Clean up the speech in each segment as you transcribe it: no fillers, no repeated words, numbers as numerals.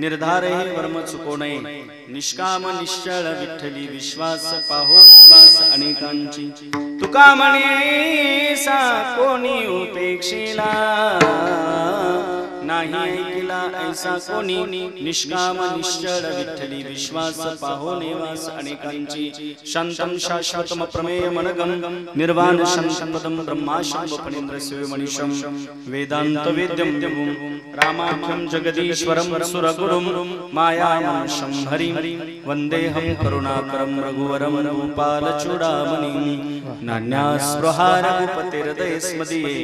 निर्धार हे वर्म चुको नये निष्काम निश्चळ विठ्ठली विश्वास पाहो निवास अनेकांची तुका म्हणे सा कोणी उपेक्षेला नाही ऐकिला ऐसा कोणी निष्काम निश्चळ विठ्ठली विश्वास पाहो निवास अनेकांची शांतम शाश्वतम प्रमेय मनगम निर्वाण शांतपदम ब्रह्माशं फणींद्र शिवमणिशं वेदांत वेद्यं रामाख्यं जगदीश्वरं सुरगुरुं मायामंशं हरिं वन्देऽहं करुणाकरं रघुवरं गोपालचूडामणिं नान्यास्पृहा रघुपतिर्दयस्मदीये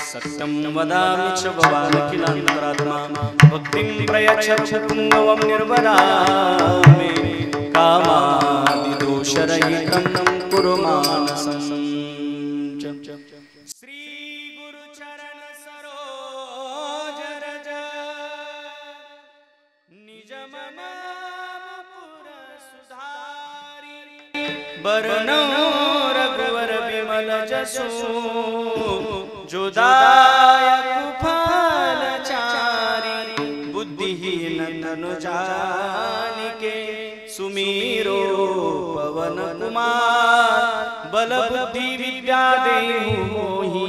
सत्यं वदामि च भवान् किलान्तरात्मा भक्तिं प्रयच्छ पुंगवं निर्वरामि कामादिदोषरहितं कुरु मानसं श्री गुरु चरण सरोज रज निज मम पुर सुधारी बरनो रघुवर विमल जसु जोदायक फल चारी बुद्धिहीन तनु जानिके सुमीरो पवन कुमार बल बुद्धि विद्या देहु मोहि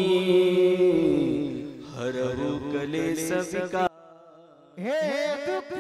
हरहु कलेश विकार हे दुख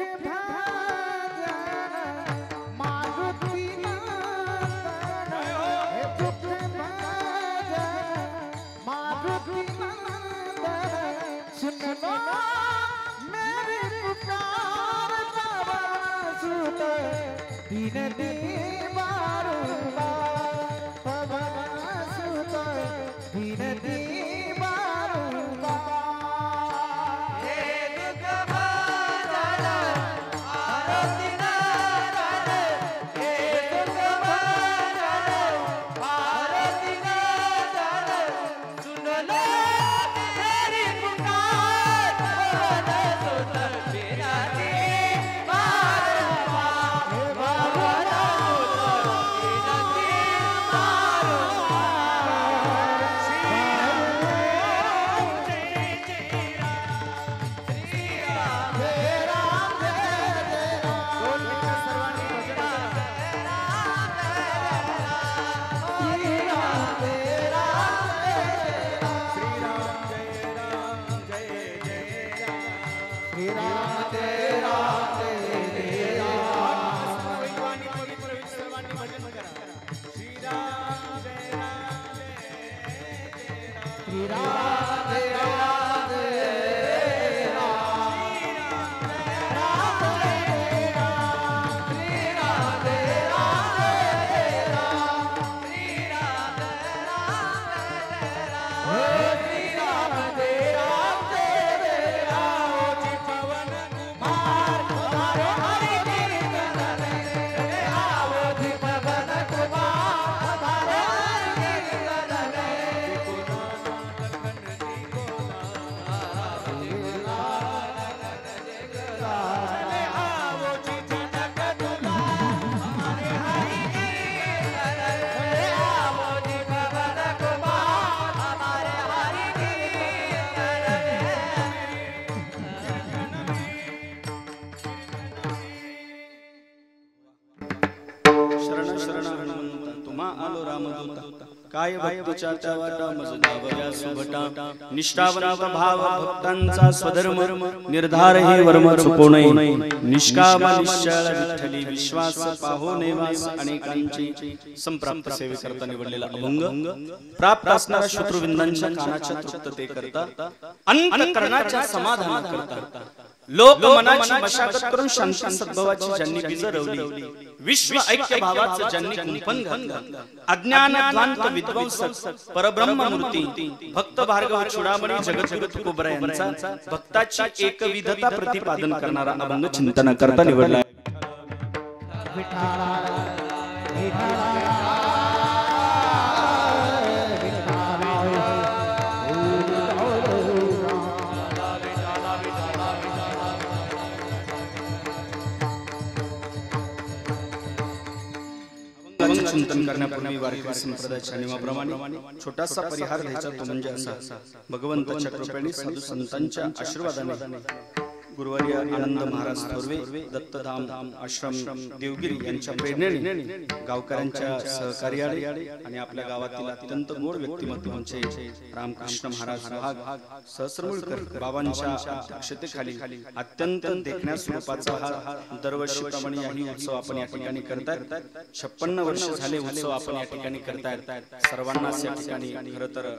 काय भक्तीच्या त्या वाटा मज दावया सुभटा निष्ठावंत भाव भक्तांचा स्वधर्म निर्धार हे वर्म चुको नये निष्काम निश्चळ विठ्ठली विश्वास पाहो नेवास अनेकांची संप्राप्त सेवे करता निवडलेला अभंग प्राप्त असणारा शत्रुविंदांच्या कानाच्या तृप्तते करता अंतःकरणाच्या समाधान करता लोक मनाची मशागत करून शांती सद्भावाची ज्यांनी बीज रवली विश्व ऐक्य भावाचं ज्यांनी कुंपण घातलं अज्ञान ध्वांत विध्वंसक परब्रह्म मूर्ती भक्त भार्गव चूडामणी जगद्गुरु तुकोबरा यांचा भक्ताची एकविधता प्रतिपादन करणारा अभंग चिंतन करता निवडला चिंतन करण्यापूर्वी वारकरी संप्रदायाच्या नियमाप्रमाणे छोटासा परिहार द्यायचा तो म्हणजे असा भगवंताच्या कृपेने साधू संतांच्या आशीर्वादाने गुरुवर्य आनंद महाराज थोरवे दत्तधाम आश्रम देवगिरी यांच्या प्रेरणेने गावकऱ्यांच्या सहकार्याने आणि आपल्या गावातील अत्यंत गोड व्यक्तिमत्वांचे रामकृष्ण महाराज भाग सहस्रमूळकर बाबांच्या अध्यक्षतेखाली अत्यंत देखण्या स्वरूपाचा हा दरवर्षीप्रमाणे याही उत्सव आपण या ठिकाणी करतात. 56 वर्ष झाले उत्सव आपण या ठिकाणी करतायत. सर्वांना या ठिकाणी खरं तर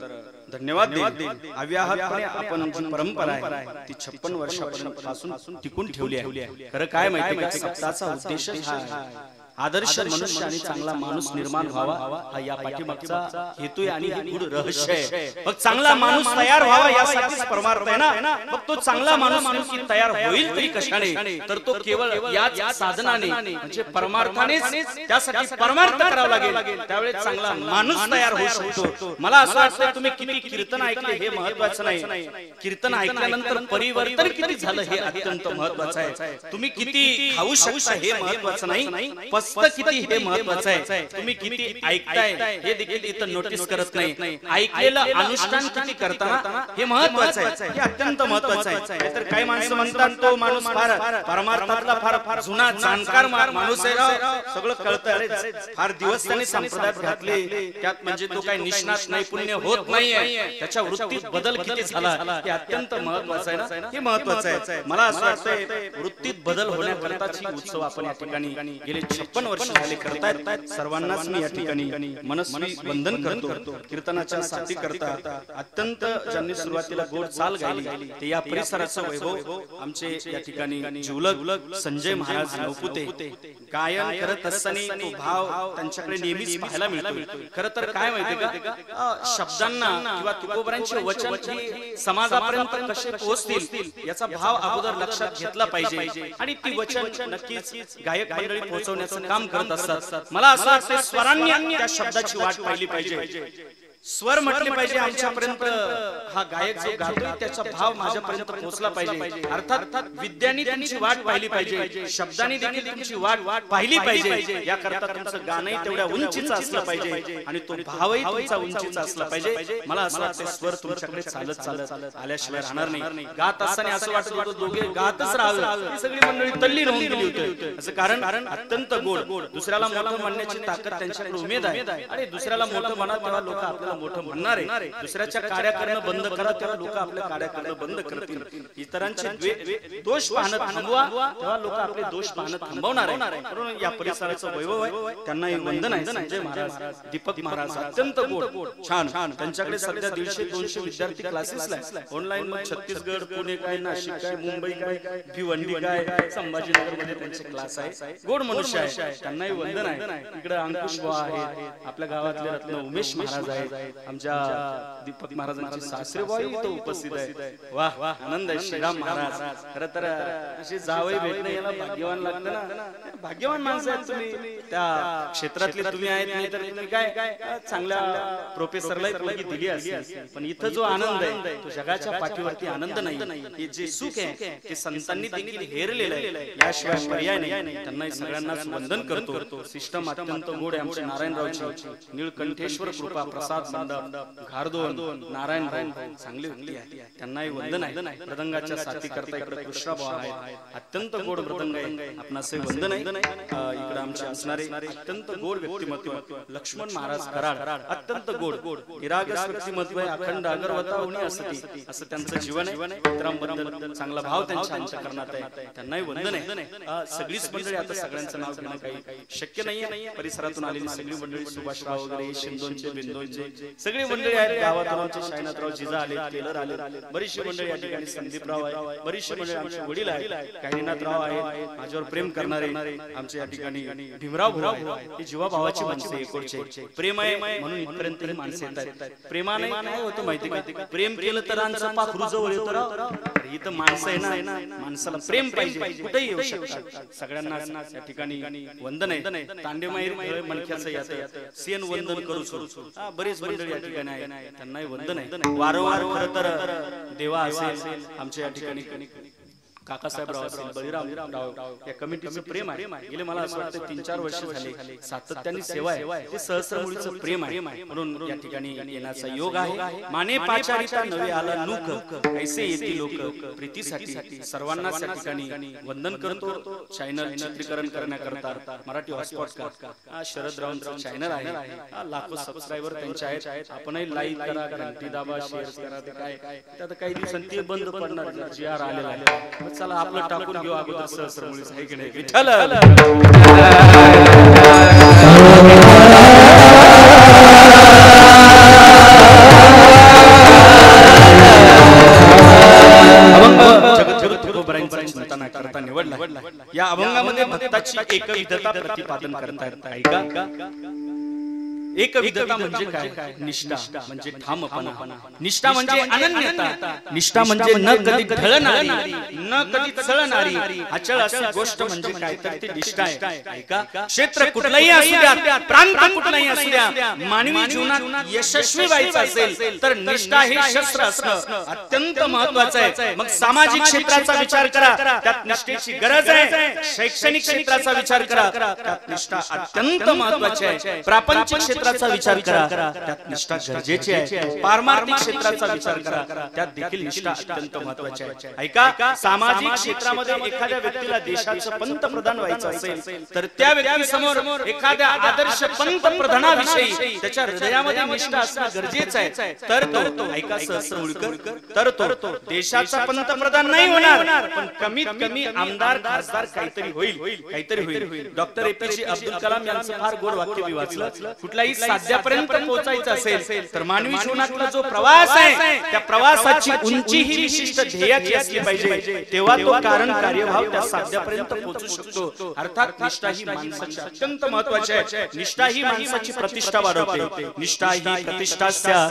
धन्यवाद देईल. अव्याहतपणे आपण जी परंपरा आहे ती 56 वर्षापर्यंत पासून टिकून ठेवली आहे. खरं काय माहिती का, सप्ताहाचा उद्देश हा आहे आदर्श मनुष्य आणि चांगला माणूस निर्माण व्हावा हा या पाठीमागचा हेतू आहे आणि हे गूढ रहस्य आहे. मग चांगला माणूस तयार व्हावा यासाठीच परमार्थ आहे ना. मग तो चांगला माणूस आणखी तयार होईल तरी कशाने, तर तो केवळ याच साधनाने म्हणजे परमार्थानेच त्यासाठी परमार्थ करावा लागेल. त्यावेळेस चांगला माणूस तयार होऊ शकतो. मला असं वाटतं तुम्ही किती कीर्तन ऐकले हे महत्वाचं नाही, कीर्तन ऐकल्यानंतर परिवर्तन किती झालं हे अत्यंत महत्वाचं आहे. तुम्ही किती खाऊ शकता हे महत्वाचं नाही, किती हे महत्वाचं आहे. तुम्ही किती ऐकताय हे देखील इथं नोटीस करत नाही, ऐकलेलं अनुष्ठान किती करताना हे महत्वाचं आहे, हे अत्यंत महत्वाचं आहे. तर काही माणसं म्हणतात तो माणूस फार परमार्थातला फार जुना जाणकार माणूस आहे, सगळं कळतं. अरे फार दिवस त्याने संप्रदायात घातले, त्यात म्हणजे तो काही निष्णात नैपुण्य होत नाहीये, त्याच्या वृत्तीत बदल किती झाला हे अत्यंत महत्वाचं आहे ना, हे महत्वाचं आहे. मला असं वाटतंय वृत्तीत बदल होण्याकरताची उत्सव आपण या ठिकाणी गेले 56 वर्ष झाले करतायत. सर्वांनाच मी या ठिकाणी मनस्वी वंदन करतो. कीर्तनाच्या साथी करता अत्यंत ज्यांनी सुरुवातीला गोड चाल गायली ते या परिसराचं वैभव आमचे या ठिकाणी जिवलग संजय महाराज नवपुते गायन करत असताना तो भाव त्यांच्याकडे नेहमीच पाहायला मिळतो. खरं तर काय माहिती का, शब्दांना किंवा तुकोबरांचे वचन हे समाजापर्यंत कसे पोहोचतील याचा भाव अगोदर लक्षात घेतला पाहिजे आणि ती वचन नक्कीच गायक मंडळी पोहोचवण्याचं काम करत असतात. मला असं वाटतं स्वरांनी त्या शब्दाची वाट पाहिली पाहिजे, स्वर म्हटले पाहिजे आमच्यापर्यंत. हा गायक जो गातोय त्याचा भाव माझ्यापर्यंत पोहोचला पाहिजे. अर्थात विद्यांनी त्यांची वाट पाहिली पाहिजे, शब्दांनी देखील त्यांची वाट पाहिली पाहिजे. याकरता तुमचं गाणंही तेवढ्या उंचीचं असलं पाहिजे आणि तो भावही तुमचा उंचीचा असला पाहिजे. मला असं वाटतं स्वर तुमच्याकडे चालत आल्याशिवाय राहणार नाही. गात असताना असं वाटत होतं दोघे गातच राहावं, सगळी मंडळी तल्लीन होऊन गेली होती. असं कारण अत्यंत गोड, दुसऱ्याला मोठं म्हणण्याची ताकद त्यांच्याकडे उमेद आहे आणि दुसऱ्याला मोठं म्हणा तेव्हा लोक आपल्याला मोठं म्हणणार आहे. दुसऱ्याच्या कार्य करणं बंद करा तेव्हा लोक आपल्या कार्य करणं बंद करतील. इतरांचे दोष पाहणं थांबवा तेव्हा लोक आपले दोष पाहणं थांबवणार आहे. म्हणून या परिसराचं वैभव आहे, त्यांनाही वंदन आहे. संजय महाराज, दीपक महाराज अत्यंत गोड छान. त्यांच्याकडे सध्या 150-200 विद्यार्थी क्लासेसला ऑनलाईन. मग छत्तीसगड, पुणे काय, नाशिक काय, मुंबई काय, भिवंडी काय, संभाजीनगर मध्ये त्यांचे क्लास आहे. गोड मनुष्य आहे, त्यांनाही वंदन आहे. इकडे अंकुश बुवा आहे, आपल्या गावातले रत्न उमेश महाराज आहे, आमच्या दीपक महाराजांचे सासरे बुवा इथं उपस्थित आहे. वाह आनंद आहे. श्रीराम महाराज खरं तर असे जावई भेटणे याला भाग्यवान लागतं ना. भाग्यवान माणसं आहेत तुम्ही, त्या क्षेत्रातले तुम्ही आहेत. नाही तर तुम्ही काय चांगल्या प्रोफेसरला मुलगी दिली असती. पण इथं जो आनंद आहे तो जगाच्या पाठीवरती आनंद नाही. हे जे सुख आहे ते संतांनी देखील हेरलेलं आहे, याशिवाय पर्याय नाही. त्यांना सगळ्यांनाच वंदन करतो. सिस्टम अत्यंत गोड आहे. आमचे नारायणरावची निळकंठेश्वर कृपा प्रसाद घारदोन नारायण चांगले व्यक्ती आहे, त्यांनाही वंदन आहे. मृदंगाच्या साथी करता इकडे कृष्णाबा आहे, अत्यंत गोड मृदंग आहे, आपणासे वंदन आहे. इकडे आमचे असणारे अत्यंत गोड व्यक्तिमत्व लक्ष्मण महाराज कराड, अत्यंत गोड निरागस व्यक्तिमत्व आहे. अखंड अगरवता होणी असती असं त्यांचं जीवन आहे. मित्रांबद्दल चांगला भाव त्यांच्या अंतःकरणात आहे, त्यांनाही वंदन आहे. सगळीच मंडळी, आता सगळ्यांचं नाव घेणं काही शक्य नाहीये. परिसरातून आलेली सगळी मंडळी, सुभाषराव वगैरे, शिंदोंचे बिंदोंचे सगळी मंडळी आहेत. गावातून शायनाथराव जिजा आले, टेलर आले, बरीचशी मंडळी या ठिकाणी, संदीपराव आहे, बरीचशी मंडळी आमचे वडील आहेत, काहीनाथराव आहेत, माझ्यावर प्रेम करणारे आमचे या ठिकाणी भीमराव भाऊ आहेत. ही जीवाभावाची माणसं एकोडचे प्रेम आहे म्हणून इथपर्यंत ही माणसं येतात. प्रेमाने काय होतं माहिती का, प्रेम केलं तर आमचं पाखरू जवळ येतं. इथं माणसं आहे ना, माणसाला प्रेम पाहिजे, कुठेही येऊ शकतात. सगळ्यांना या ठिकाणी वंदन आहे. तांडेमाई मनख्याचं याचं सेन वंदन करू. बरीच मंडळी या ठिकाणी आहे, त्यांनाही वंदन आहे. वारंवार खरं तर देवा असेल आमच्या या ठिकाणी काकासाहेबराव असेल, बळीरामराव या कमिटीचं प्रेम आहे. गेले मला असं वाटतं 3-4 वर्ष झाले सातत्याने सेवा आहे. ते सहस्रमुळीचं प्रेम आहे. म्हणून या ठिकाणी येण्याचा योग आहे. माने पाचारिता नवे आला नूक, ऐसे येती लोक प्रीतीसाठी सर्वांना या ठिकाणी वंदन करतो. चॅनल चित्रीकरण करण्याकरता मराठी हॉटस्पॉट का शरदरावांचं चॅनल आहे. लाखो सबस्क्रायबर त्यांचे आहेत. आपणही लाईक करा, घंटी दाबा, शेअर करा. ते काय त्यात काही दिवसांनी ते बंद पडणार. जी आर आलेला आहे. चला आपलं टाकून घेऊ अगोदर सहस्रमुळीच आहे की नाही. विठ्ठल करता निवडला. या अभंगामध्ये भक्ताची एकविधता प्रतिपादन करतायत. ऐका, एकविधता म्हणजे काय? निष्ठा म्हणजे ठामपणा, निष्ठा म्हणजे अनन्यता, निष्ठा म्हणजे न कधी ढळणारी, न कधी चळणारी अचळ अशी गोष्ट म्हणजे काय तर ती निष्ठा आहे. ऐका, क्षेत्र कुठलंही असू द्या, प्रांत कुठलाही असू द्या, मानवी जीवनात यशस्वी व्हायचं असेल तर निष्ठा हे शस्त्र असणं अत्यंत महत्वाचं आहे. मग सामाजिक क्षेत्राचा विचार करा, त्यात निष्ठेची गरज आहे. शैक्षणिक क्षेत्राचा विचार करा, त्यात निष्ठा अत्यंत महत्वाची आहे. प्रापंचिक क्षेत्राचा विचार करा, त्यात निष्ठा गरजेची आहे. पारमार्थिक क्षेत्राचा विचार करा, त्यात देखील निष्ठा अत्यंत महत्वाची आहे. ऐका, सामाजिक क्षेत्रामध्ये एखाद्या व्यक्तीला देशाचं पंतप्रधान व्हायचं असेल तर त्या व्यक्तीसमोर एखाद्या आदर्श पंतप्रधानाविषयी त्याच्या हृदयामध्ये निष्ठा असणं गरजेचं आहे. तर तो, ऐका सहस्रमुळीकर, तर तो देशाचा पंतप्रधान नाही होणार, पण कमीत कमी आमदार खासदार काहीतरी होईल. डॉक्टर APJ अब्दुल कलाम यांचं फार गोड वाक्य मी वाचलं. कुठलाही साध्यापर्यंत पोहोचायचं असेल तर मानवी जीवनातला जो प्रवास आहे त्या प्रवासाची उंची ही विशिष्ट ध्येयाची असली पाहिजे. तेव्हा तो कारण कार्यभाव त्या साध्यापर्यंत पोहोचू शकतो. अर्थात निष्ठा ही माणसाची अत्यंत महत्वाची आहे. निष्ठा ही माणसाची प्रतिष्ठा वाढवते. निष्ठा ही प्रतिष्ठास्या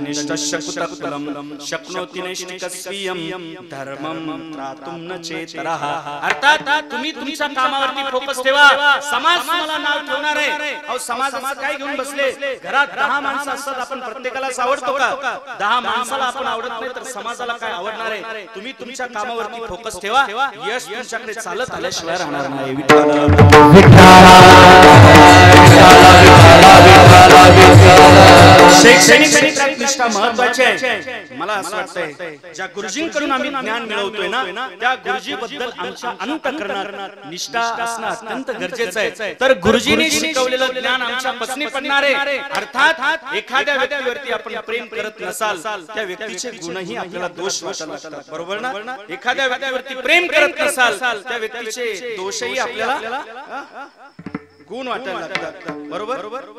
निष्ठस्य कुतकुलम शक्नोति नैष्ठिकस्वीयम धर्मम त्रातुम न चेतरः. अर्थात तुम्ही तुमच्या कामावरती फोकस ठेवा. समाज तुम्हाला नाव ठेवणार आहे. अहो समाजाचं काय घेऊन बसले? घरात 10 माणसं असतात, आपण प्रत्येकालाच आवडतो का? 10 माणसाला आपण आवडत नाही तर समाजाला काय आवडणार आहे? तुम्ही तुमच्या कामावरती फोकस ठेवा. यश तुमच्याकडे चालत आल्याशिवाय राहणार नाही. शैक्षणिक क्षेत्रात निष्ठा महत्वाची आहे. मला असं वाटतंय ज्या गुरुजींकडून आम्ही ज्ञान मिळवतोय ना, त्या गुरुजीबद्दल आमच्या अंतःकरणात निष्ठा असणं अत्यंत गरजेचं आहे. तर गुरुजींनी शिकवलेलं ज्ञान आमच्या पसनी पडणार आहे. अर्थात एखाद्या व्यक्तीवरती आपण प्रेम करत नसाल त्या व्यक्तीचे गुणही आपल्याला दोष वाटायला लागतात. बरोबर ना? एखाद्या व्यक्तीवरती प्रेम करत नसाल त्या व्यक्तीचे दोषही आपल्याला गुण वाटायला लागतात. बरोबर?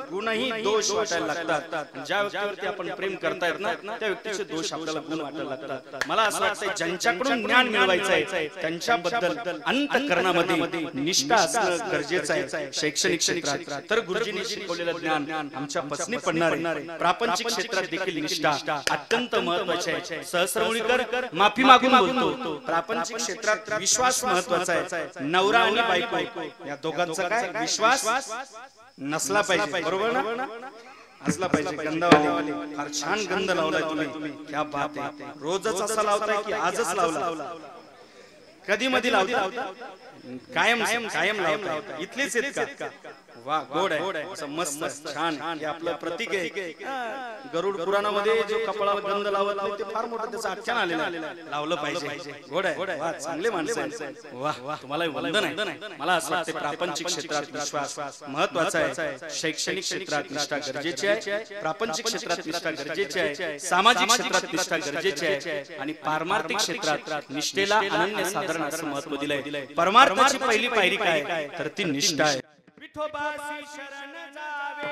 गुणही दोष वाटायला लागतात. ज्या व्यक्तीवरती आपण प्रेम करतायत ना त्या व्यक्तीचे दोष आपल्याला गुण वाटायला लागतात. मला असं वाटतंय ज्यांच्याकडून ज्ञान मिळवायचं आहे त्यांच्याबद्दल अंतःकरणामध्ये निष्ठा असणं गरजेचं आहे. शैक्षणिक क्षेत्रात तर गुरुजींनी शिकवलेलं ज्ञान आमच्या पसनी पडणार आहे. प्रापंचिक क्षेत्रात देखील निष्ठा अत्यंत महत्वाची आहे. सहस्रमुळीकर माफी मागून बोलतो. प्रापंचिक क्षेत्रात विश्वास महत्वाचा आहे. नवरा आणि बायको या दोघांचा काय विश्वास नसला पाहिजे. बरोबर ना? असला पाहिजे. गंधावाले फार छान गंध लावलाय तुम्ही. क्या बात आहे. रोजच असा लावताय की आजच लावला? कधी मध्ये लावता? कायम लावता? इथलेच आहेत का? वा, गोड आहे. मस्त छान. हे आपलं प्रतीक आहे. गरुड पुराणामध्ये जो कपाळावर गंध लावत नाही ते फार मोठं त्याचं आख्यान आलेलं आहे. लावलं पाहिजे. गोड आहे. वा, चांगले माणसं आहे. वा, तुम्हाला वंदन आहे. मला असं वाटतं प्रापंचिक क्षेत्रात विश्वास महत्वाचा आहे. शैक्षणिक क्षेत्रात निष्ठा गरजेची आहे. प्रापंचिक क्षेत्रात निष्ठा गरजेची आहे. सामाजिक क्षेत्रात निष्ठा गरजेची आहे. आणि पारमार्थिक क्षेत्रात निष्ठेला अनन्य साधारण असं महत्व दिलंय. परमार्थाची पहिली पायरी काय तर ती निष्ठा आहे. विठोबासी शरण जावे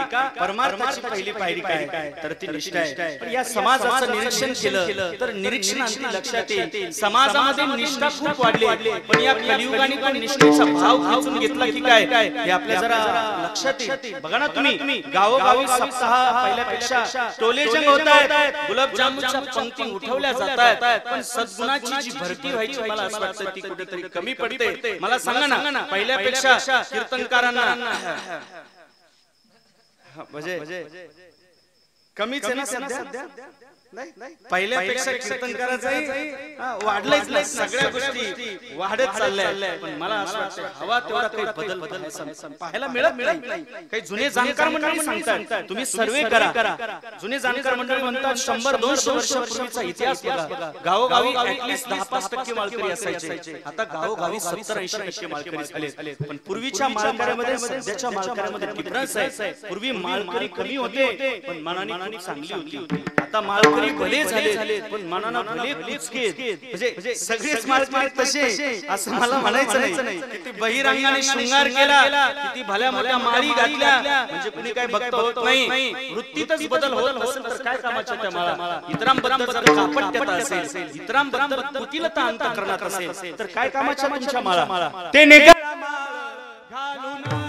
ऐका परमार्थाची पहिली पायरी काय तर ती निष्ठा आहे. पण या समाजाचं निरीक्षण केलं तर निरीक्षणांती लक्षात येईल समाजामध्ये निष्ठा खूप वाढली, पण या कलियुगाने पण निष्ठेचा भाव खेचून घेतला की काय हे आपल्या जरा लक्षात येईल. बघा ना तुम्ही गावोगावी सप्ताह पहिल्यापेक्षा टोले जंग होतायत, गुलाबजामुनच्या पंक्ती उठवल्या जातायत, पण सद्गुणाची जी भरती व्हायची मला असं वाटतं ती कुठेतरी कमी पडते. मला सांगा ना पहिल्यापेक्षा कीर्तनकारांना म्हणजे कमीच आहे ना सध्या? पहिल्यापेक्षा कीर्तनकाराचाही वाढलंच नाही, सगळ्या गोष्टी वाढत चालल्या. पण मला असं वाटतं हवा तेवढा काही बदल पाहायला मिळत नाही. काही जुने जाणकार मंडळी सांगतात तुम्ही सर्वे करा. जुने जाणकार मंडळी म्हणतात 100-200 वर्षापूर्वीचा इतिहास बघा. गावोगावी ऍटलीस्ट 10-5% माळकरी असायचे, आता गावोगावी 70-80% माळकरी झाले. पण पूर्वीच्या माळकऱ्यामध्ये सध्याच्या माळकऱ्यामध्ये डिफरन्स आहे. पूर्वी माळकरी कमी होते पण मनाने खूप चांगली होती. आता माळकरी भले झाले पण मनानं भले कुचके, म्हणजे सगळेच माळकरी तसे असं मला म्हणायचं नाही. किती बहिरंगाने शृंगार केला, किती भल्या मोठ्या माळी घातल्या, म्हणजे कुणी काय भक्त होत नाही. वृत्तीतच बदल होत असेल तर काय कामाच्या त्या माळा? इतरांबद्दल कापट्यता असेल, इतरांबद्दल कुटिलता अंतःकरणात असेल तर काय कामाच्या तुमच्या माळा? ते निघा घालून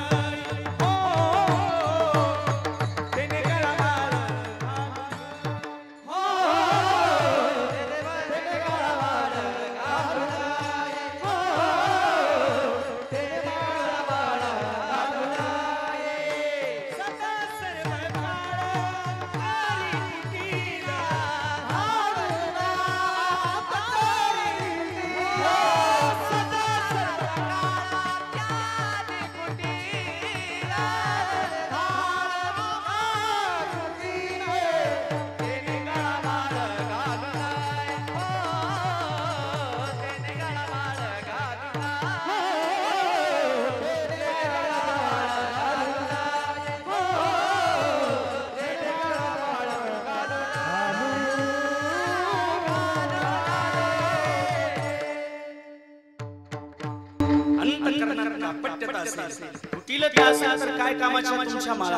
कुटिलता असेल तर काय कामाच्या तुमच्या माळा?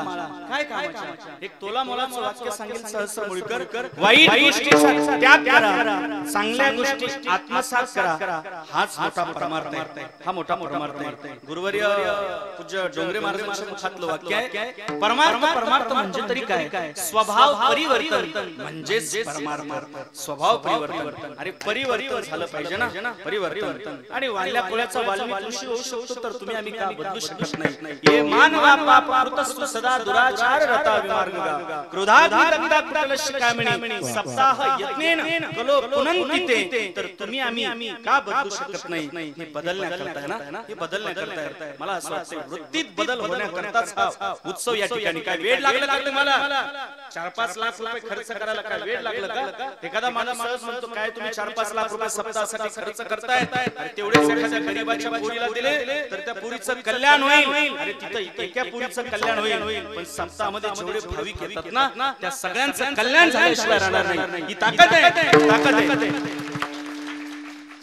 काय कामाच्या? एक तोला मोलाचं वाक्य सांगेल सहस्र मुळकर, वाईट गोष्टीचा त्याग करा, चांगल्या गोष्टी आत्मसात करा, हाच मोठा परमार्थ आहे. हा मोठा परमार्थ आहे. गुरुवर्य पूज्य डोंगरे महाराजांच्या मुखातलं वाक्य आहे, परमार्थ म्हणजे तरी काय? स्वभाव परिवर्तन म्हणजेच परमार्थ. स्वभाव परिवर्तन, अरे परिवर्तन झालं पाहिजे ना, परिवर्तन. आणि वाल्या पोळ्याचा वाल्मिक ऋषी होऊ शकतो तर तुम्ही आम्ही का बदलू शकत नाही? ये मानवा पाप कृतस्तु सदा दुराचार रता विमार्गगा, क्रोधाधिदग्धा कुटलस्य कामिनी, सप्ताह यज्ञेन कलो पुनन्तिते. तर तुम्ही आम्ही का बदलू शकत नाही? हे बदलण्याकरता आहे ना, हे बदलण्याकरता. मला असं वाटतं वृत्तीत बदल होण्याकरताच हा उत्सव या ठिकाणी. काय वेळ लागला का तुम्हाला? 4-5 लाख रुपये खर्च करायला काय वेळ लागला का? एखादा माणूस सहज म्हणतो काय तुम्ही 4-5 लाख रुपये सप्ताहासाठी खर्च करताय, तेवढेच एखाद्या गरीबाच्या पोरीला दिले तर त्या पोरीचं कल्याण होईल. अरे तिथं एका पोरीचं कल्याण होईल, पण सप्ताहामध्ये जेवढे भाविक येतात ना त्या सगळ्यांचं कल्याण झाल्याशिवाय राहणार नाही. ही ताकद आहे, ताकद आहे.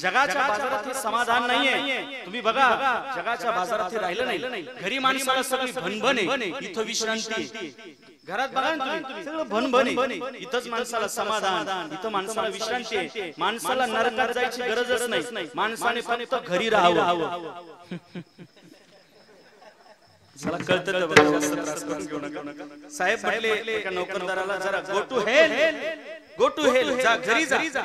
जगाच्या बाजारात हे समाधान नाहीये. तुम्ही बघा जगाच्या बाजारात हे राहिलं नाही. घरी माणसाला सगळी भनभन आहे, इथं विश्रांती. घरात बघा ना तुम्ही सगळं भनभन आहे, इथंच माणसाला समाधान, इथं माणसाला विश्रांती आहे. माणसाला नरकात जायची गरजच नाही, माणसाने फक्त घरी राहावं. मला कळतं जास्त त्रास करून घेऊ नका. साहेब म्हटले एका नोकरदाराला जरा गो टू हेल जा, घरी जा.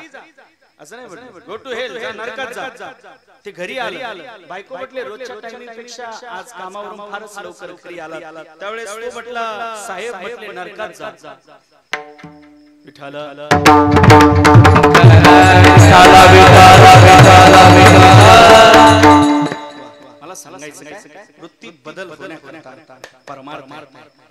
असं नाही म्हटलं, गो टू हेल जा, नरकात जा. ते घरी आलं. बायको म्हटले रोजच्या टायमिंग पेक्षा आज कामावरून फारच लवकर घरी आला. त्यावेळेस तो म्हटला साहेब म्हटले नरकात जा. विठ्ठल मला सांगायचं काय, वृत्तीत बदल होण्याकरता परमार्थ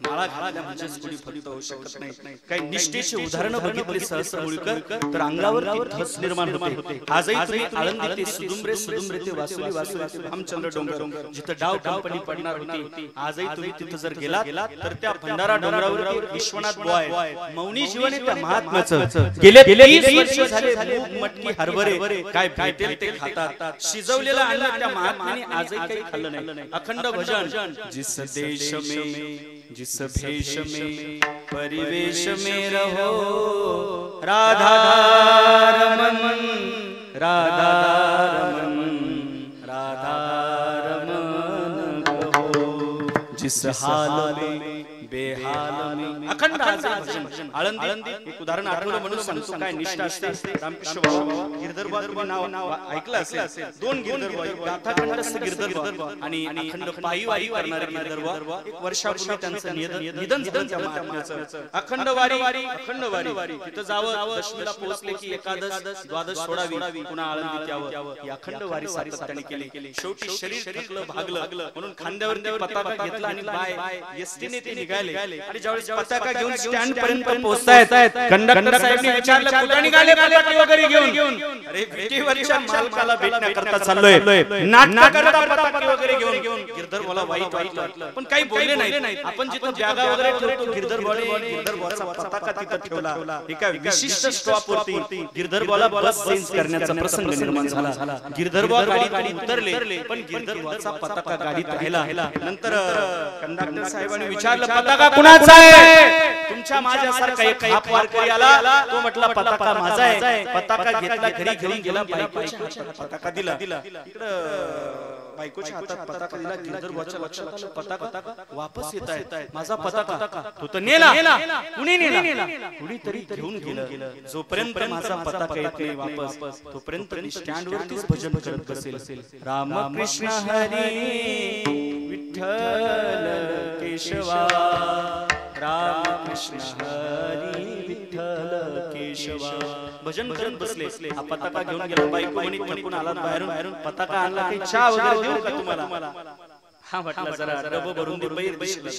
माळा घालण्या म्हणजेच कुणी फलित होऊ शकत नाही. काही निष्ठेची उदाहरणं बघितली सहस्र मुळकर तर अंगावर धस निर्माण होते. आजही तुम्ही आळंदी ते सुदुंबरे ते वासुली ते रामचंद्र डोंगर जिथं डाव कंपनी पडणार होती, आजही तुम्ही तिथं जर गेलात तर त्या भंडारा डोंगरावर विश्वनाथ बुवा मौनी जीवन त्या महात्म्याचं गेले 30 वर्ष झाले मूग मटकी हरभरे काय भेटेल ते खातात. शिजवलेलं अन्न त्या महात्म्याने आजही काही खाल्लं नाही. अखंड भजन जिस देश में जिस भेष में परिवेश में रहो राधा रमन राधा रमन राधा रमन कहो। जिस हाल में बेहाल में अखंड भजन आळंदी एक उदाहरण आठवलं म्हणून सांगतो काय निष्ठा असते। रामकृष्ण बाबा गिरधर बाबा नाव ऐकलं असेल। दोन गिरधर बाबा गाथाखंडस्थ गिरधर बाबा आणि अखंड पायीवारी करणारे गिरधर बाबा एक वर्षापूर्वी त्यांचं निधन झालं त्या महात्म्याचं। अखंड वारी तिथं जावं दशमीला पोहोचले की एकादश द्वादश सोडावी पुन्हा आळंदीत यावं ही अखंड वारी सातत्याने केली। शेवटी शरीर थकलं भागलं म्हणून खांद्यावर पताका घेतला आणि बाय एसटीने ते निघाले आणि ज्यावेळेस पताका घेऊन स्टँड पर्यंत पोहोचतायत कंडक्टर साहेबांनी विचारलं कुठे निघाले पताका वगैरे घेऊन। अरे विटीवरच्या मालकाला भेटण्याकरता चाललोय नाटकाकरता पताका वगैरे घेऊन। गिरधर बोला वाईट वाटलं पण काही बोलले नाही। आपण जिथं जागा वगैरे ठेवतो गिरधर बोलाचा पताका तिथं ठेवला। एका विशिष्ट स्टॉपवरती गिरधर बोला बस चेंज करण्याचा प्रसंग निर्माण झाला। गिरधर बोला गाडीत उतरले पण गिरधर बोलाचा पताका गाडीत राहिला। नंतर कंडक्टर साहेबांनी विचारलं पताका कुणाचा आहे? तुमच्या माझ्यासारखा एक हाफ वारकरी आला तो म्हटला पताका माझा आहे। पताका घेतला घरी घेऊन गेला बायकोच्या हातात पताका दिला। इकडं बायकोच्या हातात पताका दिला। गिरधर बोलाच्या लक्षात आलं पताका वापस येताय माझा पताका तो तर नेला कुणी नेला कुणीतरी घेऊन गेलं। जोपर्यंत माझा पताका येत नाही वापस तोपर्यंत मी स्टँड वरतीच भजन करत बसेल। रामकृष्ण हरी विठ्ठल केशवा रामकृष्ण हरी विठ्ठल केशवा भजन करत बसले। हा पताका घेऊन गेला बायको म्हणे थकून आला बाहेरून पताका आणला काही चहा वगैरे देऊ का तुम्हाला? हा म्हटलं जरा डबं भरून दे बैर दिशेला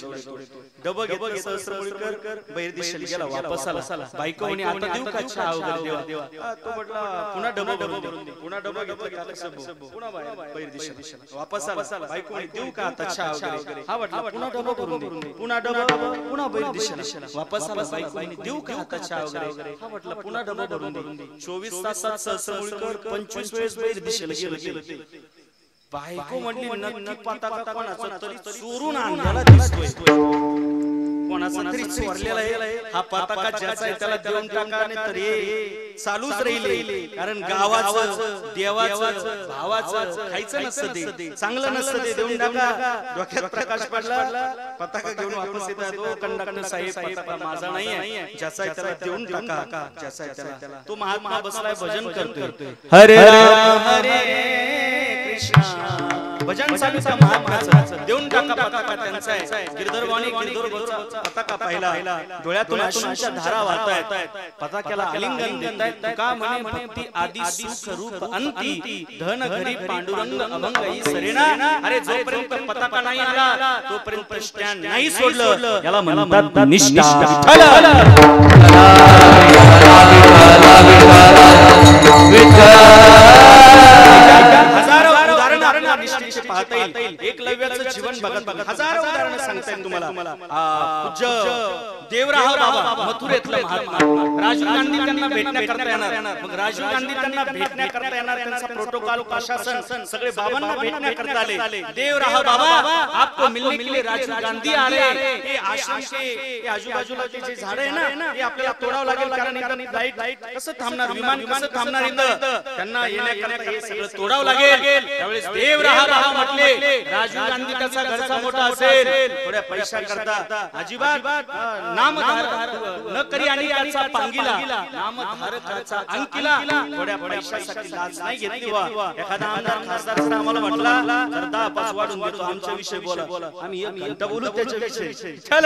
डबं घेतलं सहस्रमुळीकर बैर दिशेला गेला वापस आला। बायको म्हणे आता देऊ का चहा वगैरे देवा? तो म्हटला पुन्हा डबं भरून दे पुन्हा डबं घेतलं का कसं पुन्हा बैर दिशेला वापस आला। बायको म्हणे देऊ का आता चहा वगैरे? हा म्हटला पुन्हा डबं भरून दे पुन्हा डबं पुन्हा बैर दिशेला वापस आला। बायको म्हणे देऊ का आता चहा वगैरे? हा म्हटला पुन्हा डबं भरून दे। 24 तासात सहस्रमुळीकर 25 वेळेस बैर दिशेला गेलं ते। बायको म्हटली नक्की पताका कोणाचा तरी चोरून आणलेला दिसतोय कोणाचा तरी चोरलेला आहे। हा पताका ज्याचा आहे त्याला देऊन टाका नाही तर हे चालूच राहिले कारण गावाचं देवाचं भावाचं खायचं नसतं ते चांगलं नसतं ते देऊन टाका। डोक्यात प्रकाश पडला पताका घेऊन वापस येतात। ओ कंडक्टर साहेब पताका माझा नाहीये ज्याचा आहे त्याला देऊन टाका ज्याचा आहे त्याला। तो महात्मा बसलाय भजन करतोय हरे राम हरे कृष्ण भजन चालू त्या महात्म्याचं देऊन टाका पताका त्यांचा आहे। गिरधरवाणी गिरधर पताका पाहिला डोळ्यातून अश्रूंच्या धारा वाहतायत पताक्याला आलिंगन देतायत। का म्हणे भक्ती आदि सुख रूप अंती धन घरी पांडुरंग अभंगई सरेना। अरे जोपर्यंत पताका नाही आला तोपर्यंत स्टँड नाही सोडलं याला म्हणतात निष्ठा। निष्ठेचे पाहता येईल। एकलव्याचं जीवन बघत हजारो उदाहरणं सांगता येईल तुम्हाला। पूज्य देवराव बाबा मथुरेतला महात्मा राजीव गांधी त्यांना भेटण्याकरता येणार। मग राजीव गांधी त्यांना भेटण्याकरता येणार त्यांचा प्रोटोकॉल प्रशासन सगळे बाबांना भेटण्याकरता आले। देवराव बाबा आपको मिलने के लिए राजीव गांधी आ रहे हैं। हे आश्रम के आजूबाजूला जे झाड आहे ना हे आपल्याला तोडावं लागेल कारण इथं फ्लाइट कसं थांबणार विमान कसं थांबणार इथं त्यांना येण्याकरता हे सगळं तोडावं लागेल। त्यावेळेस देवराव बाबा म्हटले राजीव गांधी त्याचा घरचा मोठा असेल थोड्या पैसा करता अजिबात नामधार न करी आणि त्याचा पांगिला नामधार करायचा अंकिला थोड्या पैशासाठी लाज नाही घेतली वा। एखादा आमदार खासदार जर आम्हाला म्हटला तर 10-5 वाढून देतो आमच्या विषयी बोला आम्ही एक घंटा बोलू त्याच्या विषयी। चल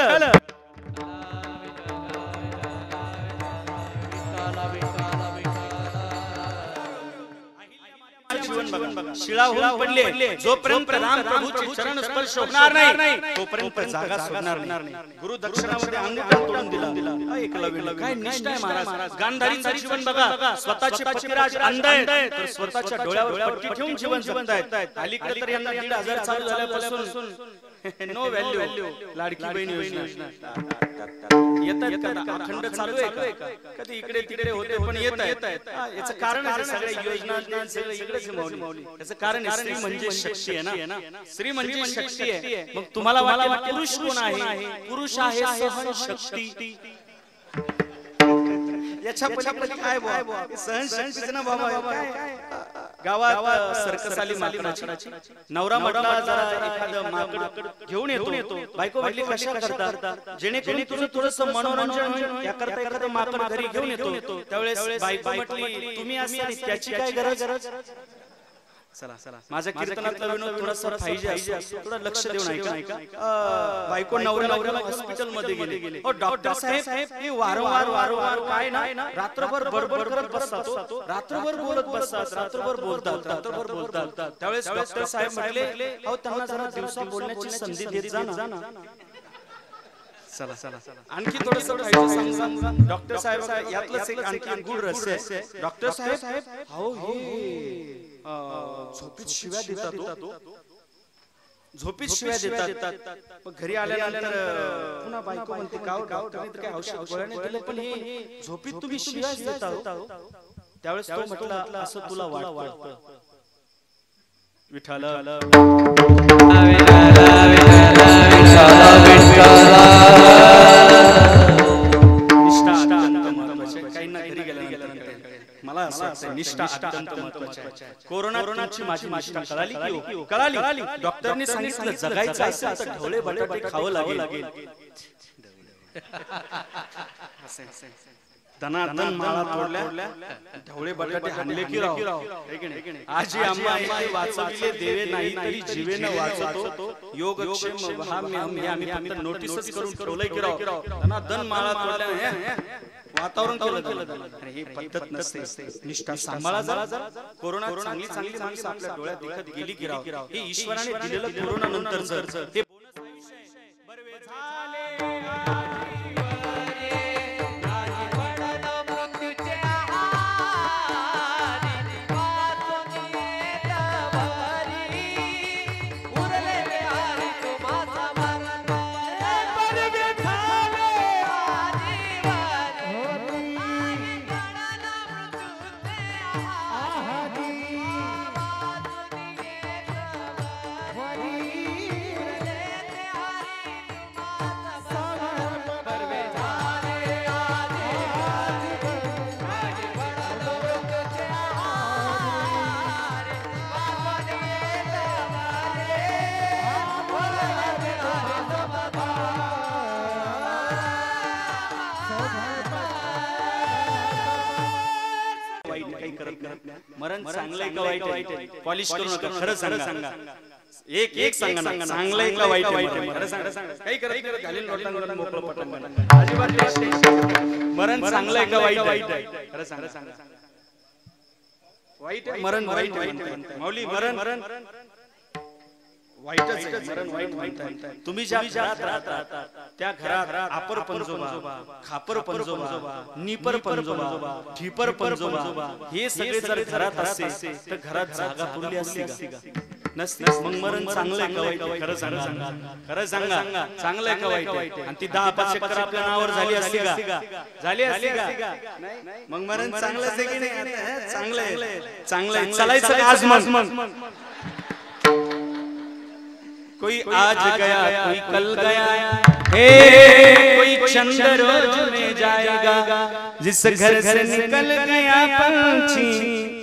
शिळा होऊन पडले जोपर्यंत राम प्रभूचे चरण स्पर्श होणार नाही तोपर्यंत जागा सोडणार नाही। गुरु दक्षिणामध्ये अंगठा तोडून दिला एकलव्य काय निष्ठा आहे महाराज। गांधारीचं जीवन बघा स्वतःचे पतिराज अंध आहेत तर स्वतःच्या डोळ्यावर पट्टी ठेवून जीवन जगतायत। अलीकडे तर यांना 1,500 चालू झाल्यापासून नो व्हॅल्यू लाडकी बहीण योजना येतात का अखंड चालू आहे का कधी इकडे तिकडे होते पण येत आहेत याचं कारण आहे सगळ्या योजना सगळं इकडेच माऊली याचं कारण स्त्री म्हणजे शक्ती आहे ना स्त्री म्हणजे शक्ती आहे मग तुम्हाला वाटतं पुरुष कोण आहे पुरुष आहे सहन शक्ती याच्या पलीकडे काय बुवा सहन शक्तीचं ना बाबा गावात सर्कस आली माकडाची नवरा म्हटला जरा एखादं माकड घेऊन येतो बायको म्हटली कशा करता जेणेकरून तुझं थोडंसं मनोरंजन होईल याकरता एखादं माकड घरी घेऊन येतो त्यावेळेस बायको म्हटली तुम्ही असं आणि त्याची काय गरज चला माझ्या कीर्तनातला विनोद थोडासा पाहिजे थोडं लक्ष देऊन ऐका बायको नवऱ्याला हॉस्पिटल मध्ये गेले डॉक्टर साहेब हे वारंवार काय ना रात्रभर बडबड करत बसतात रात्रभर बोलतात त्यावेळेस डॉक्टर साहेब म्हटले अहो त्यांना जरा दिवसा बोलण्याची संधी देत जा ना चला आणखी थोडंसं पाहिजे समजा डॉक्टर साहेब यातलंच एक आणखी गुड रहस्य आहे डॉक्टर साहेब हो हे झोपीत शिव्या देतात घरी आल्यानंतर पुन्हा बायको म्हणते डॉक्टरने काय औषध गोळ्याने दिलं पण हे झोपीत तुम्ही शिव्या देता त्यावेळेस तो म्हटला असं तुला वाटतं विठ्ठल मला असं वाटतं निष्ठा अत्यंत महत्त्वाची आहे कोरोनाची माझी निष्ठा कळाली डॉक्टरने सांगितलं जगायचं असेल तर ढवळे बटाटे खावं लागेल दनादन माळा तोडल्या ढवळे बटाटे हाणले की राव आजी आम्हा वाचविले देवे नाही तरी जीवेनं वाचतो योगक्षेम वहाम्यहम हे आम्ही फक्त नोटीसच करून ठेवलंय की राव दनादन माळा तोडल्या वातावरण केलं हे पद्धत नसते निष्ठा सांभाळा जरा कोरोना चांगली माणसं आपल्या डोळ्यात दिखत गेली की राव हे ईश्वराने दिलेलं कोरोना नंतर जर हे बरवे झाले मरण चांगलं का वाईट आहे पॉलिश करू नका खरं सांगा एक सांगा ना चांगलं का वाईट आहे खरं सांगा काही करत घालीन लोटांवर मोकळं पटकन अजिबात मरण चांगलं का वाईट आहे खरं सांगा वाईट मरण वाईट माऊली मरण वाईटच आहे मरण वाईट तुम्ही ज्या घरात राहता त्या घरात आपर पंजोबा खापर पंजोबा निपर पंजोबा ठिपर पंजोबा हे सगळे जर घरात असते तर घरात जागा पुरली असती का नसती मग मरण चांगलं आहे का वाईट खरं सांगा चांगलं आहे का वाईट आणि ती 10-5 चक्कर आपल्या नावावर झाली असती का मग मरण चांगलंच आहे की नाही चांगलं आहे चालायचं आज मग कोई आज गया कोई कल गया कोई चंद रोज में जाएगा जिस घर से निकल गया पंछी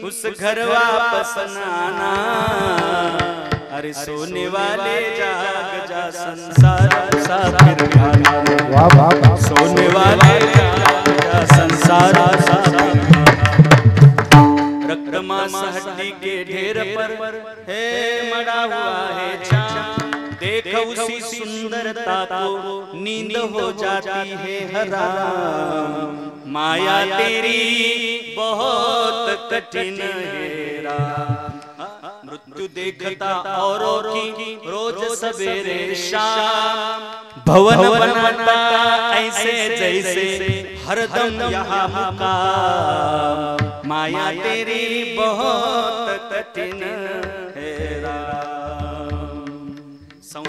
उस घर वापस न आना अरे सोने वाले जाग जा संसार सा फिर गाना सोने वाले जाग जा संसार सा रक्त मांस हड्डी के ढेर पर है मड़ा हुआ है चांद देख उसी सुंदरता को नींद हो जाती है हराम माया तेरी बहुत कठिन है राम मृत्यु देखता औरों की रोज सवेरे शाम भवन बनाता ऐसे जैसे हरदम यहाँ मुकाम माया तेरी बहुत कठिन है राम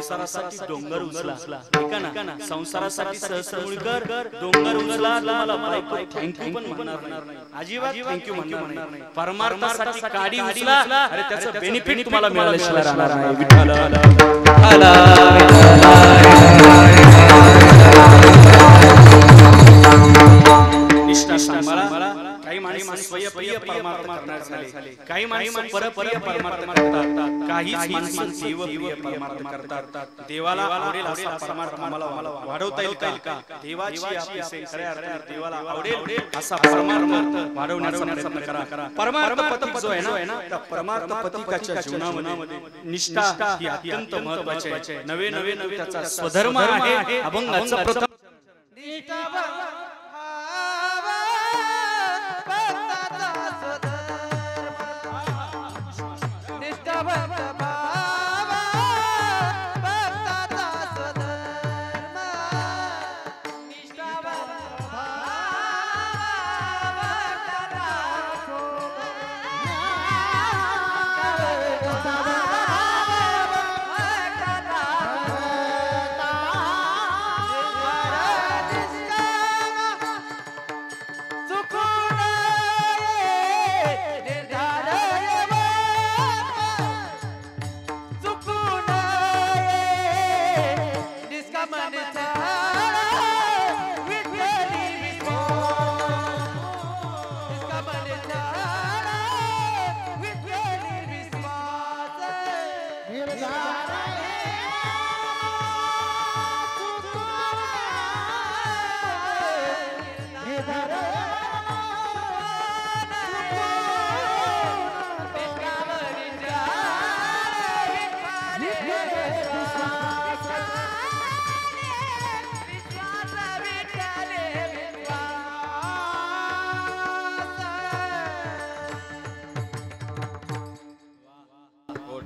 संसारासाठी डोंगर उचला, ठीक आहे ना? संसारासाठी सहस्रमुळकर डोंगर उचला, तुम्हाला बायको थँक्यू पण म्हणणार नाही, अजिबात थँक्यू म्हणणार नाही. परमार्थासाठी काडी उचला, अरे त्याचं बेनिफिट तुम्हाला मिळाल्याशिवाय राहणार नाही. विठ्ठल निष्ठा सांभाळा. काही माणसं स्वयंप्रिय परमार्थ करणार झाले, काही माणसं परप्रिय परमार्थ करतात, काही माणसं देवप्रिय परमार्थ करतात. देवाला आवडेल असा परमार्थ आम्हाला वाढवता येईल का? देवाची आपली खऱ्या अर्थाने देवाला आवडेल असा परमार्थ वाढवण्याचा प्रयत्न करा. परमार्थ पती जो आहे ना, त्या परमार्थ पतिकाच्या जीवनामध्ये निष्ठा ही अत्यंत महत्त्वाची आहे. नवे त्याचा स्वधर्म आहे. अभंगाचा प्रथम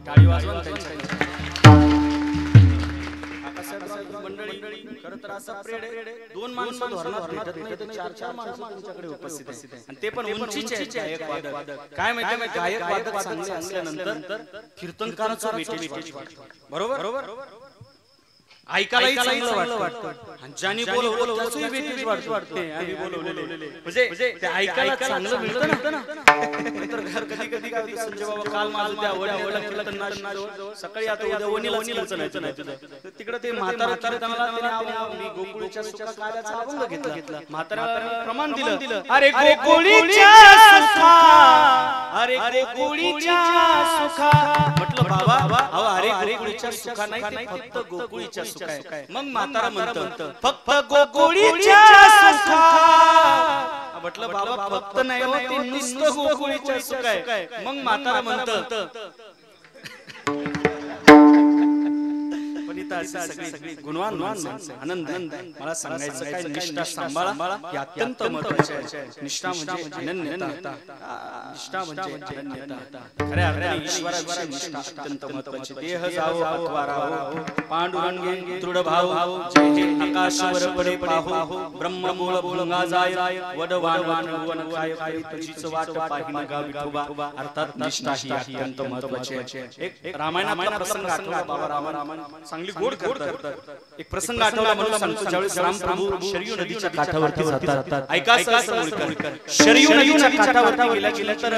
टाळी वाजवा मंडळी. खरं तर असा प्रेड आहे, दोन माणसं धरणात भेटत नाही तर चार माणसं तुमच्याकडे उपस्थित आहेत, आणि ते पण उंचीचे गायक वादक. काय माहिती, गायक वादक चांगले असल्यानंतर कीर्तनकाराचं वेटेज वाढतं. बरोबर? ऐकायलाही चांगलं वाटतं, आणि ज्यांनी बोलवलं त्याचंही वेटेज वाढते. आम्ही बोलवलेले म्हणजे ते ऐकायला चांगलं मिळतं ना. तर कधी काय संजय बाबा काल माझं त्या वडीला कीर्तन सकाळी आता उद्या वणीला चलायचं नाही तुझं, तिकडे ते म्हातारा कीर्तनाला गोकुळीच्या सुखा कार्याचा अभंग घेतला. म्हाताऱ्याला प्रमाण दिलं, अरे गोकुळीच्या सुखा, अरे गोकुळीच्या सुखा. म्हटलं बाबा अहो अरे गोकुळीच्या सुखा नाही, फक्त गोकुळीच्या सुखा आहे. मग म्हातारा म्हणतं फक्त गोकुळीच्या सुखा. म्हटलं बाबा फक्त नाही हो, ते नुसतं गोकुळीच्या सुखा आहे. मग म्हातारा म्हणतं सगळी गुणवान माणसं आनंद. मला सांगायचं काय, निष्ठा सांभाळा ही अत्यंत महत्त्वाची आहे. निष्ठा म्हणजे अनन्यता, निष्ठा म्हणजे अनन्यता. खऱ्या अर्थाने ईश्वराची निष्ठा अत्यंत महत्त्वाची. देह जावो अथवा राहो, पांडुरंगे दृढ भाव, जे आकाशवर पडे पाहो, ब्रह्ममूळ भुंगा जाय, वडवान वन काय काय तुझीच वाट पाहिन गा विठोबा. अर्थात निष्ठा ही अत्यंत महत्त्वाची आहे. एक रामायणाचा प्रसंग आठवला. बाबा रामायण चांगली गोड करतात. एक प्रसंग आठवला म्हणून सांगतो. ज्यावेळेस रामप्रभू शरयू नदीच्या काठावरती जातात, ऐकायचं शरयू नदीच्या काठावरती गेल्या तर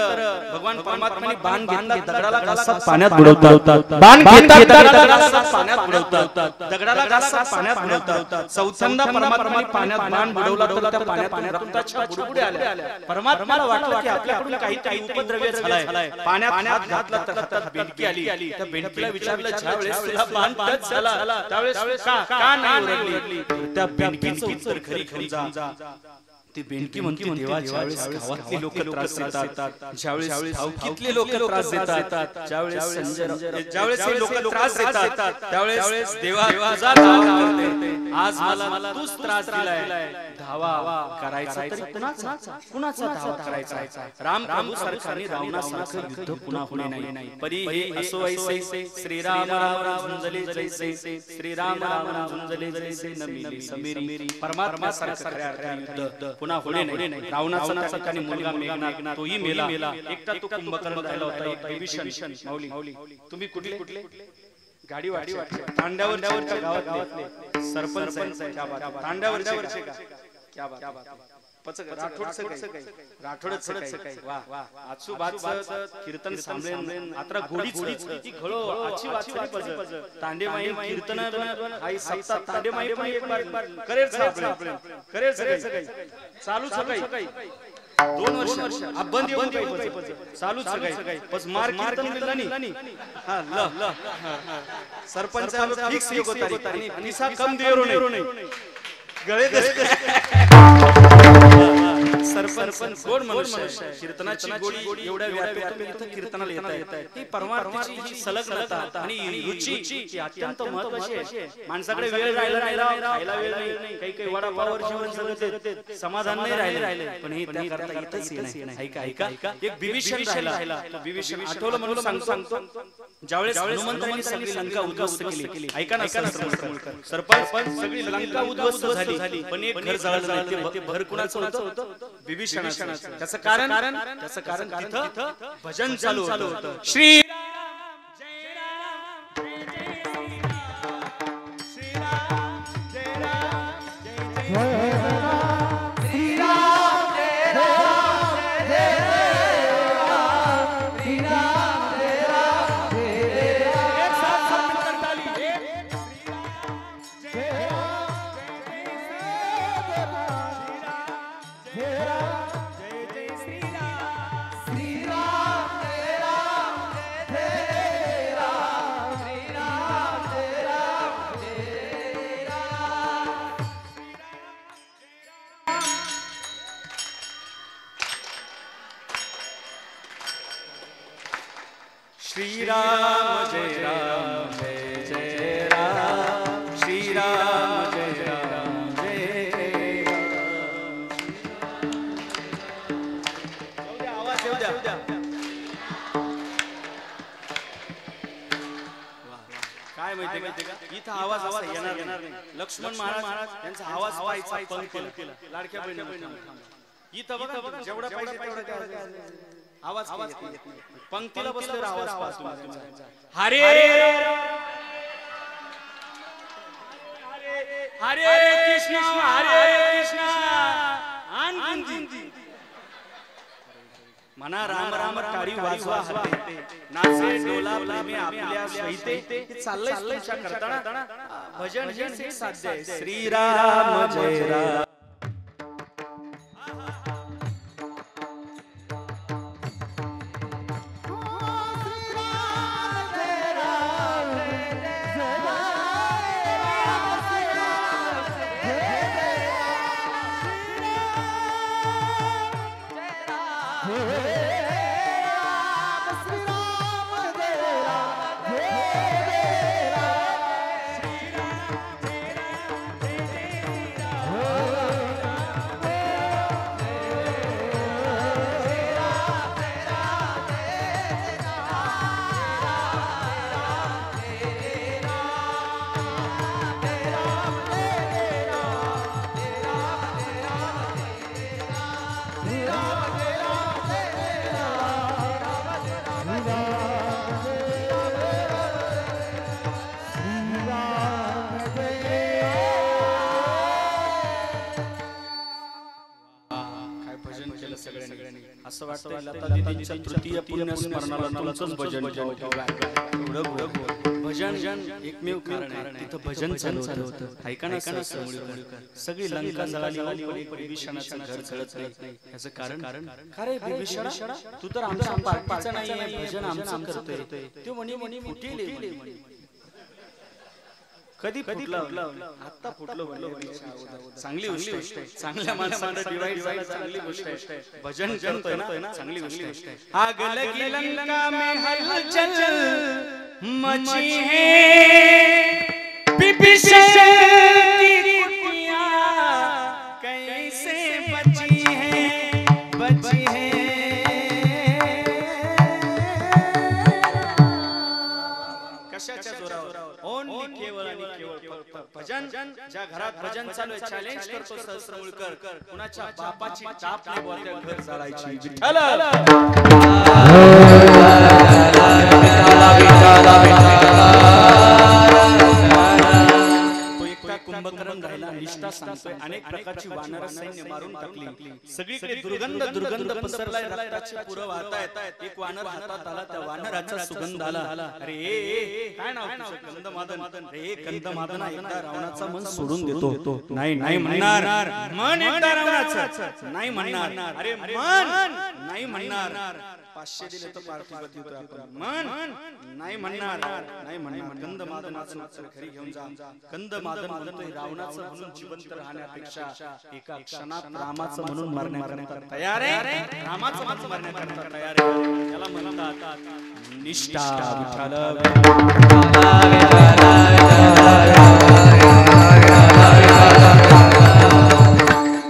भगवान परमात्म्याने बाण घेतला, दगडाला घासात पाण्यात बुडवतात. बाण घेतात, दगडाला पाण्यात बुडवतात, दगडाला घासात पाण्यात बुडवतात. चौथ्यांदा परमात्म्याने पाण्यात बाण बुडवला तर त्या पाण्यात रक्ताच्या बुडबुड्या आल्या. परमात्म्याला वाटलं की आपल्याकडून काही उपद्रव्य झालाय. पाण्यात हात घातला तर हातात बेंडकी आली. त्या बेंडकीला विचारलं, ज्यावेळेस तुला बाण टच झाला त्यावेळेस का नाही ओरडली? त्या बेंडकीचं उत्तर खरी जा. ती बेंडकी म्हणते, देवा ज्यावेळेस गावातली लोक त्रास देतात, ज्यावेळेस भावकीतले लोक त्रास देतात, ज्यावेळेस हे लोक त्रास देतात, त्यावेळेस देवा तुझा धावा करते. आज मला तूच त्रास दिलाय, धावा करायचा तरी कुणाचा धावा करायचा? राम प्रभू सारखाने रावणासारखं युद्ध पुन्हा पुढे नाही. परी हे असो ऐसे, श्रीराम राम झुंजले जैसे, श्रीराम राम झुंजले जैसे, नमिली समीरी. परमात्मा सारखं खऱ्या अर्थाने युद्ध पुन्हा पुढे नाही. रावणाचा ठिकाणी मुलगा मेघनाथ तोही मेला. एकटा तो कुंभकर्ण राहिला होता, एक विभीषण. माऊली तुम्ही कुठले? गाडी वाटते तांड्यावरच्या गावातले सरपंच क्या बात तांड्यावरचे का क्या बात पचक राठोडच काही वा आजू बाजचं कीर्तन सांभळेन आत्रा गोडीची घळो आची वाचली पज तांडे माई कीर्तन आई सप्ताह तांडे माई पण एक बार करेल सगळे चालू सकाळी 2 वर्ष अब बंद येऊन काही चालू सकाळी बस मार कीर्तन मिळला नाही हां ल सरपंच फिक्स एक होता आणि पैसा कम देरो नाही गळे सरपंच गोड मनुष्य कीर्तनाची गोडी एवढ्या व्यापी इथं कीर्तनाला येता ती परमार्थाची ही सलग्नता आणि रुची ही अत्यंत महत्त्वाची आहे माणसाकडे वेळ राहिला खायला वेळ नाही काही वडापावर जीवन जगते समाधान नाही राहिले पण हे त्याकरता इथंच नाही ऐका एक विभीषण राहिला विभीषण आठवलं म्हणून सांगतो ज्यावेळेस हनुमंतांनी सगळी लंका उद्ध्वस्त केली ऐका ना सरपंच सगळी लंका उद्ध्वस्त झाली पण एक घर जळलं नाही ते घर कुणाचं होतं विभीषणाचं त्याचं कारण तिथं भजन चालू होतं श्री श्रीराम जय राम जय जय राम श्रीराम जय राम जय राम आवाज येऊ द्या काय माहिती का इथं आवाज येणार नाही लक्ष्मण महाराज यांचा आवाज पाहायचा पंक्तीला लाडक्या बहिणी इथं बघा जेवढा पाहिजे तेवढा आवाज पंक्तीला बसलेला आवाज पाहतो हरे हरे कृष्ण मना राम राम टाळी वाजवा हरते नाचे डोला प्रेमी आपल्या सहिते चाललंय करताना भजन हे साध्य आहे श्रीराम जय राम असं वाटतं लता दीदींच्या तृतीय पुण्य स्मरणाला तुमचंच भजन भजन एकमेव कारण आहे तिथं भजन चालू होतं ऐका ना सगळी लंका जळाली विभीषणाचं घर जळत नाही याचं कारण अरे विभीषण तू तर आमचा पार्टीचा नाही भजन आमचं करतोय तो म्हणे फुटेल कधी फुटला आता फुटलो चांगली गोष्ट आहे चांगल्या माणसाला डिवाइड व्हायला चांगली गोष्ट आहे भजन करतोय ना चांगली गोष्ट आहे आग लगी लंका में हलचल मची है विभीषण की कुटिया कैसे बची है कशाच्या जोरावर ओनली केवळ आणि केवळ भजन ज्या घरात भजन चालू आहे चॅलेंज करतो सहस्त्रमुळकर कुणाच्या बापाची टाप नाही बोलते घर चालायची विठ्ठल कुंभकर्ण राहिला निष्ठा सांगतोय अनेक प्रकारची वानर सैन्य मारून टाकली सगळीकडे दुर्गंध पसरलाय रक्ताचे पुरं वाहतायत एक वानर हातात आला त्या वानराचा सुगंध आला अरे ए काय नाव तुझं गंधमादन रे गंधमादना एकदा रावणाचा मन सोडून देतो नाही म्हणणार मन एकदा रावणाचं नाही म्हणणार अरे मन नाही म्हणणार 500 दिले तर पार्थिवती होतो आपण मन नाही म्हणणार गंधमादनाचं नाच घरी घेऊन जा गंधमादन म्हणतोय रावणाचं म्हणून जिवंत राहण्यापेक्षा एका क्षणात रामाचं म्हणून मरण्याकरता तयार आहे रामाचं म्हणून मरण्याकरता तयार आहे त्याला म्हणतात निष्ठा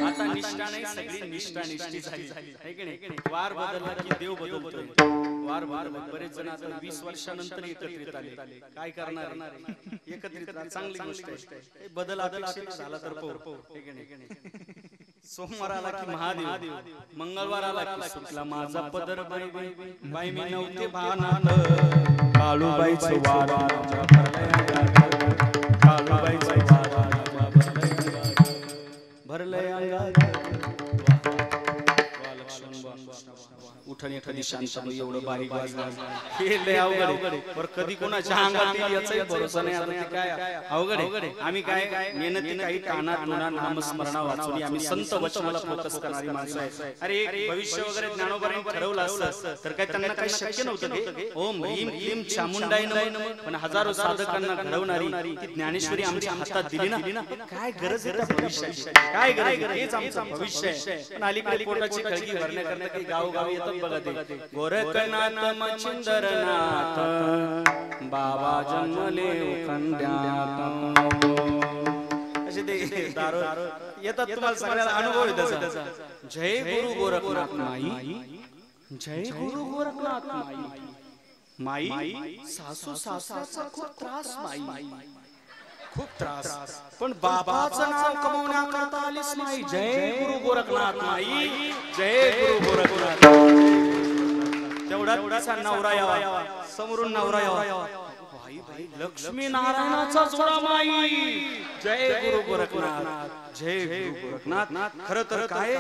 आता निष्ठा नाही सगळी निष्ठा निष्ठी झाली आहे की नाही वार बदलला की देव बदलतोय वार बरेच जण आता 20 वर्षानंतर एकत्रित आले काय करणार एकत्रित चांगली गोष्ट आहे बदल अपेक्षित झाला तर पाहू हे की नाही सोमवार आला की महादेव मंगळवार आला की सुटला माझा पदर बाई मी नव्हते भानात काळूबाईचं वार काळूबाईचं वार भरलंय अंगात उठण एखादी शांत एवढं बारीक वाजणार हे लय अवघड आहे पर कधी कोणाच्या अंगात याचाही भरोसा नाही आता ते काय अवघड आहे आम्ही काय मेहनती काही कानात नामस्मरणा वाचून आम्ही संत वचनाला फोकस करणारी माणसं आहे अरे भविष्य वगैरे ज्ञानोबाने ठरवलं असतं तर काय त्यांना काही शक्य नव्हतं ते ओम भीम क्लीम चामुंडाई नमः पण हजारो साधकांना घडवणारी ती ज्ञानेश्वरी आमच्या हातात दिली ना काय गरज आहे त्या भविष्याची काय गरज आहे हेच आमचं भविष्य आहे पण अलीकडे पोटाची खळगी भरण्याकरता काही गावोगावी येतात बघा ते गोरखनाथ मच्छिंदरनाथ बाबा जन्मले उखंड्यात असे ते दारो येतात तुम्हाला सगळ्याला अनुभव आहे त्याचा जय गुरु गोरखनाथ माई जय गुरु गोरखनाथ माई सासू सासऱ्याचा खूप त्रास माई खूप त्रास पण बाबाचं नाव कमवण्याकरता आलीस माई जय गुरु गोरखनाथ माई जय गुरु गोरखनाथ तेवढा नवरा यावा समोरून नवरा यावा भाई लक्ष्मी नारायणाचा जोडा माई जय गुरु गोरखनाथ जय गुरु गोरखनाथ खरं तर काय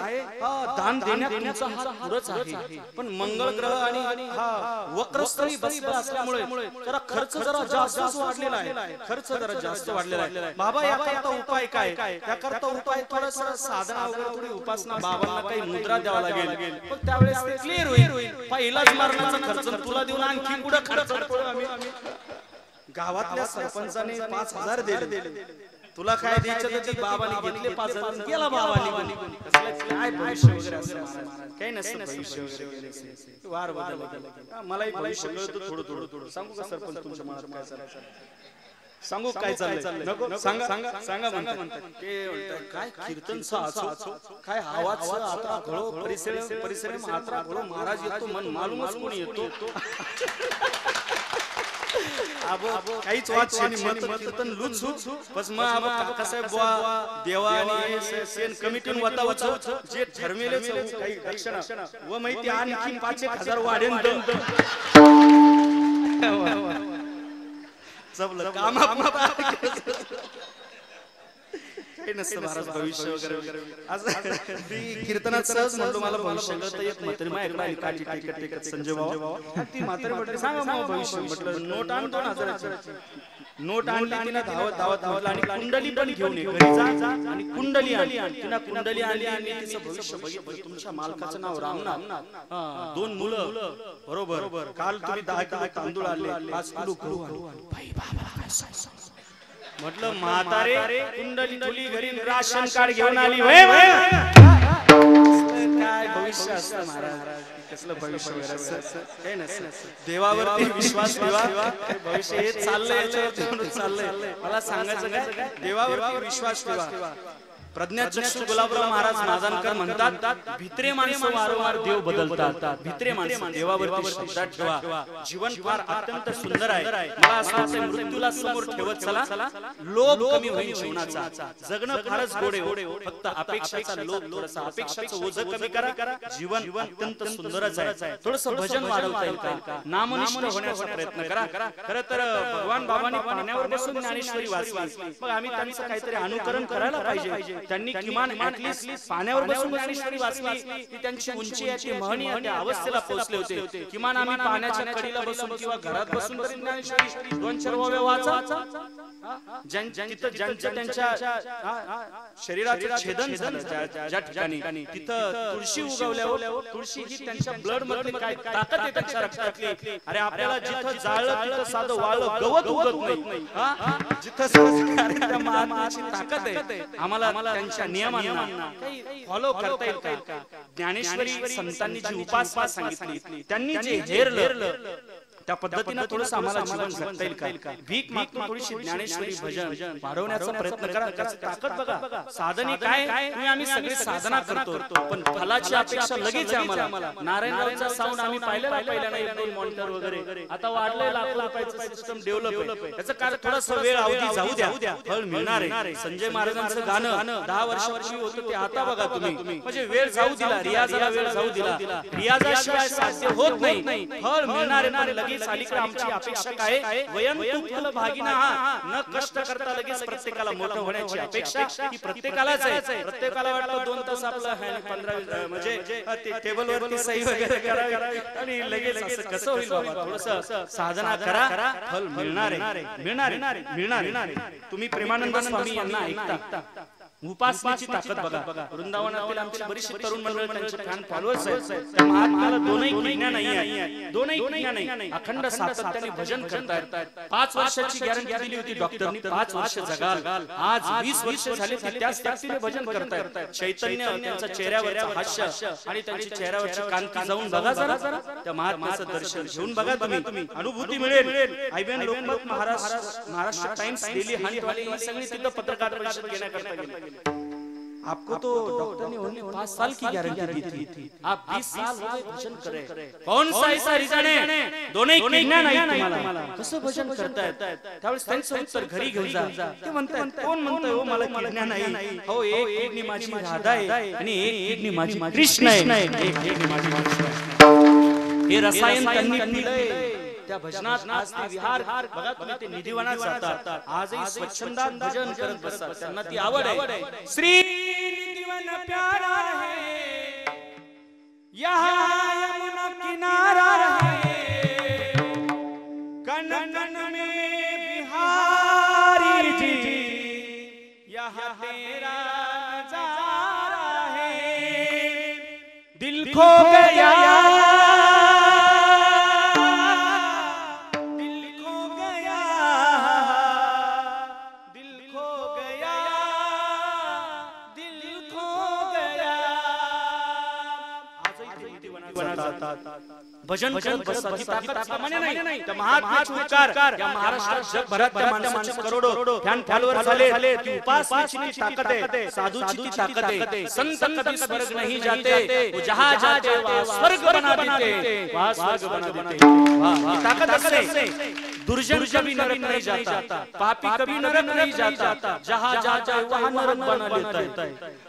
दान देण्यात तुमचा हात पुढेच आहे पण मंगळ ग्रह आणि हा वक्रस्थळी बसला असल्यामुळे जरा खर्च जरा जास्त वाढलेला आहे खर्च जरा जास्त वाढलेला आहे बाबा याकरता उपाय काय याकरता उपाय थोडासा साधना वगैरे थोडी उपासना बाबांना काही मुद्रा द्यावा लागेल पण त्यावेळेस ते क्लिअर होईल पहिलाच मरणाचा खर्च तुला देऊन आणखी पुढे खर्च करतो आम्ही गावातल्या सरपंचाने 5000 दिले तुला काय द्यायचं तर बाबांनी घेतले 5000 गेला बाबांनी काय भविष्य वगैरे असं काही नसतं भविष्य वगैरे वार बदल मलाही भविष्य कळतं थोडं सांगू का सरपंच तुमच्या मनात काय चाललंय सांगू काय चाललंय नको सांगा म्हणतात ते काय कीर्तन असो काय आवाज आता घळो परिसर मात्रा घळो महाराज येतो मन मालूमच कोणी येतो आबो काहीच वाचनी मत कीर्तन लुच बस मग आबो कसं बुवा देवा आणि सेन कमिटीन वतावच जे ठरविलेच काही दक्षिणा व माहिती आणखी 5,000 वाढेन जबलं काम काही नसतं महाराज भविष्य वगैरे आज कीर्तनात सहज म्हणलो मला भविष्य कळतं एक म्हातारी माझ्याकडे आली काठी टेकत संजय बाबा ती म्हातारी म्हटली सांगा मग भविष्य म्हटलं नोट आण 2000ची नोट आणली तिने धावत आणि कुंडली पण घेऊन ये घरी जा आणि कुंडली आणली तिने कुंडली आणली आणि तिचं भविष्य बघितलं तुमच्या मालकाचं नाव रामनाथ 2 मुलं बरोबर काल तुम्ही 10 किलो तांदूळ आणले 5 किलो गहू आणले भाई बाबा काय सांग म्हटलं म्हातारे कुंडली तुली घरी राशन कार्ड घेऊन आली काय भविष्य असतं महाराज कसलं भविष्य काय नसतं देवावरती विश्वास ठेवा भविष्य हे चाललंय मला सांगायचं काय देवावरती विश्वास ठेवा प्रज्ञाचक्षु गुलाबराव महाराज माजानकर म्हणतात, भित्रे माणसं वारंवार देव बदलतात. भित्रे माणसं देवावरती श्रद्धा ठेवा. जीवन फार अत्यंत सुंदर आहे. मला असं वाटतं मृत्यूला समोर ठेवत चला, लोभ कमी होईल जीवनाचा. जगणं फारच गोड आहे, फक्त अपेक्षाचा लोभ थोडासा, अपेक्षाचं ओझं कमी करा. जीवन अत्यंत सुंदरच आहे. थोडंसं भजन वाढवता येईल का? नामनिष्ठ होण्याचा प्रयत्न करा. खरं तर भगवान बाबांनी पाण्यावर बसून ज्ञानेश्वरी वाचली, मग आम्ही त्यांचं काहीतरी अनुकरण करायला पाहिजे. त्यांनी किमान ऍटलीस्ट पाण्यावर बसून ज्ञानेश्वरी वाचली, ती त्यांची उंची आहे, ती महनीय त्या अवस्थेला पोहोचले होते. किमान आम्ही पाण्याच्या कडीला बसून किंवा घरात बसून तरी ज्ञानेश्वरी 2-4 ओव्या वाचा. ज्यांच्या शरीराचं छेदन झालं, ज्या ठिकाणी तिथं तुळशी उगवल्यावर, तुळशी ही त्यांच्या ब्लड मध्ये काय ताकद आहे त्यांच्या रक्तातली. अरे आपल्याला जिथं जाळलं तिथं साधं वाळलं गवत उगत नाही. जिथं त्या महात्म्याची ताकद आहे, आम्हाला त्यांच्या नियमांना फॉलो करता येईल का? ज्ञानेश्वरी संतांनी जी उपासना सांगितली, त्यांनी जे हेरलं त्या पद्धतीने थोडंसं आम्हाला जीवन जगता येईल का? भीक मागतो थोडीशी ज्ञानेश्वरी भजन वाढवण्याचा प्रयत्न करा. त्याची ताकद बघा. साधने काय, आम्ही सगळे साधना करतो, पण फलाची अपेक्षा लगेच आहे आम्हाला. नारायणरावचा साऊंड आम्ही पाहिलेला नाही, 1-2 मॉनिटर वगैरे. आता वाढलंय, लाखो रुपयाचं सिस्टम डेव्हलप आहे. त्याचं कारण थोडासा वेळ अवधी जाऊ द्या, फळ मिळणार आहे. संजय महाराजांचं गाणं 10 वर्षापूर्वी होतं, ते आता बघा तुम्ही. म्हणजे वेळ जाऊ दिला, रियाजाला वेळ जाऊ दिला. रियाजाशिवाय साध्य होत नाही, फळ मिळणार आहे. अलीकडे आमची अपेक्षा काय? वयंतु फल भागिना, न कष्ट करता लगेच प्रत्येकाला मोठं होण्याची अपेक्षा ही प्रत्येकालाच आहे. प्रत्येकाला वाटतं 2 तास आपलं 15 म्हणजे टेबल वरती सही वगैरे करावी आणि लगेच असं कसं होईल बाबा? थोडंसं साधना करा, फल मिळणार. तुम्ही प्रेमानंद स्वामी यांना ऐकता, उपासनेची ताकद बघा. वृंदावनातील आमची बरीचशी तरुण मंडळ, त्यांचे फॅन फॉलोअर्स आहेत. त्या महात्म्याला दोनही किडण्या नाही, अखंड सातत्याने भजन करतायत. 5 वर्षाची गॅरंटी दिली होती डॉक्टरनी, 5 वर्ष जगाल. आज 20 वर्ष झाली, त्याच ताकदीने भजन करतायत. चैतन्य त्यांच्या चेहऱ्यावरचं हास्य आणि त्यांची चेहऱ्यावरची कांती जाऊन बघा जरा. त्या महात्म्याचं दर्शन घेऊन बघा तुम्ही, अनुभूती मिळेल. IBN Lokmat, Maharashtra times, daily Hunt वाले सगळी तिथं पत्रकार परिषद घेण्याकरता गेले. आपको तो डॉक्टर ने ओनली 5 साल की गारंटी दी थी, आप 20 साल हो गए भजन करे. कौन सा ऐसा रीजन है? दोनही किडण्या नाही तुम्हाला, कसं भजन करतायत? त्यावेळेस त्यांचं उत्तर घरी घेऊन जा. ते म्हणतात, कोण म्हणतोय हो मला किडण्या नाही? हो, एक किडनी माझी राधा आहे आणि एक किडनी माझी कृष्ण आहे, एक किडनी माझी कृष्ण आहे. हे रसायन त्यांनी पिलंय त्या भजनात. आज ते विहार बघा तुम्ही, ते निधिवनात जातात, आजही स्वच्छंदात भजन करत बसतात. त्यांना ती आवड आहे. श्री निधिवन प्यारा है, यहाँ यमुना किनारा है, कन कन में बिहारी जी, यहाँ तेरा नजारा है. दिल खो गया, भजन करत बसतात. ही ताकद सामान्य नाही. त्या महात्म्याचे उच्चार या महाराष्ट्रात जगभरात त्या माणसाचे करोडो फॅन फॉलोअर झाले. ती उपासनेची ताकद आहे, साधूची ताकद आहे. संत कभी स्वर्ग नहीं जाते, वो जहां जाते वहां स्वर्ग बना देते, वहां स्वर्ग बना देते. वाह, ताकद असते. दुर्जन कभी नरक नहीं जाता, पापी कभी नरक नहीं जाता, जहां जाता वहां नरक बना देता है.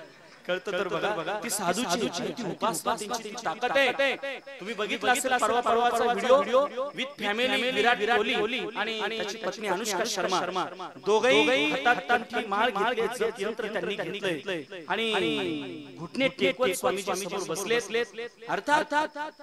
कळतं तर बघा, ती साधूची ती उपासना, त्यांची ताकद आहे. तुम्ही बघितला असेल परवाचा video with family, Virat Kohli आणि त्याची पत्नी अनुष्का शर्मा, दोघेही हातात माळ घेतले, यंत्र त्यांनी घेतलंय आणि घुटणे टेकवत स्वामीजी समोर बसले. अर्थात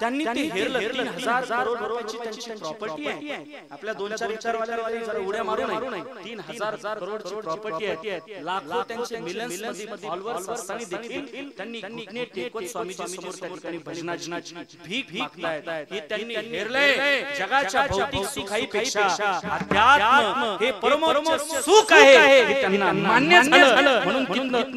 त्यांनी ते हेरलं. 3000 करोड रुपयाची त्यांची प्रॉपर्टी आहे. आपल्या 2-4 विचारवाल्याला जरा उड्या मारू नये. 3000 करोडची प्रॉपर्टी आहे. लाखो त्यांचे मिलियन्स मध्ये फॉलोअर्स आणि देखील त्यांनी घुटणे टेकवत स्वामीजी समोर त्या ठिकाणी भजनाची भीक मागतायत. हे त्यांनी हेरलंय जगाच्या भौतिक सुखाईपेक्षा अध्यात्म हे परमोच्च सुख आहे हे त्यांना मान्य झालं. म्हणून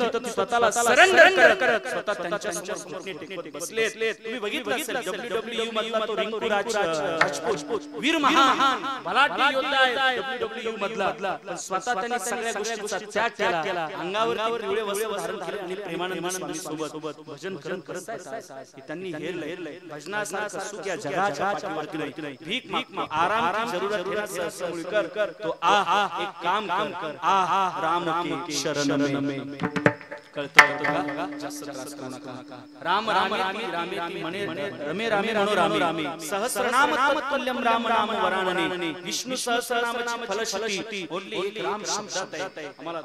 तिथं स्वतःला सरेंडर करत स्वतः त्यांच्या समोर घुटणे टेकवत बसलेत. तुम्ही बघितलं असेल WWE मधला तो रिंकू राजपूत वीर महान बलाढ्य योद्धा आहे WWE मधला. स्वतः त्यांनी सगळ्या गोष्टींचा त्याग केला. अंगावर पिवळे वस्त्र धारण केले आणि प्रेमानंद स्वामी सोबत भजन करत आहेत. त्यांनी हेरलंय भजनासारखं सुख या जगाच्या पाठीवरती नाही. भीक माग आराम की जरूरत है समूळ कर तो आ एक काम कर आ राम के शरण में. कळतं का? जास्त त्रास करू नका. राम रामेति म्हणे रमे रामे मनोरामे रामे सहस्रनाम तत्तुल्यम राम राम वरानने विष्णू सहस्रनामाची फलश्रुती ओनली एक राम शब्दात आहे. आम्हाला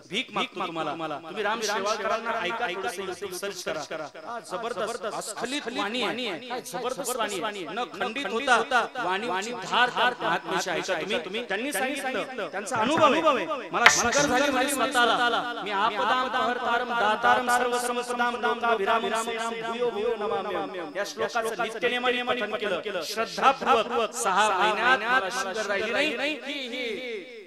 भीक मागतो तुम्हाला. तुम्ही राम सेवा कराल ऐका YouTube सर्च करा. जबरदस्त अस्खलित वाणी आहे. जबरदस्त वाणी आहे. न खंडित होता वाणीची धार आत्मेश ऐका तुम्ही. त्यांनी सांगितलं त्यांचा अनुभव आहे. मला शंकर झाली माझी स्वतःला. मी आपदाम तारम दातारम सर्व समसदाम दाम विराम भूयो भूयो नमाम्यहम. या श्लोकाचं नित्य नियमाने पठण केलं. श्रद्धापूर्वक 6 महिन्यात शुगर राहिली नाही. ही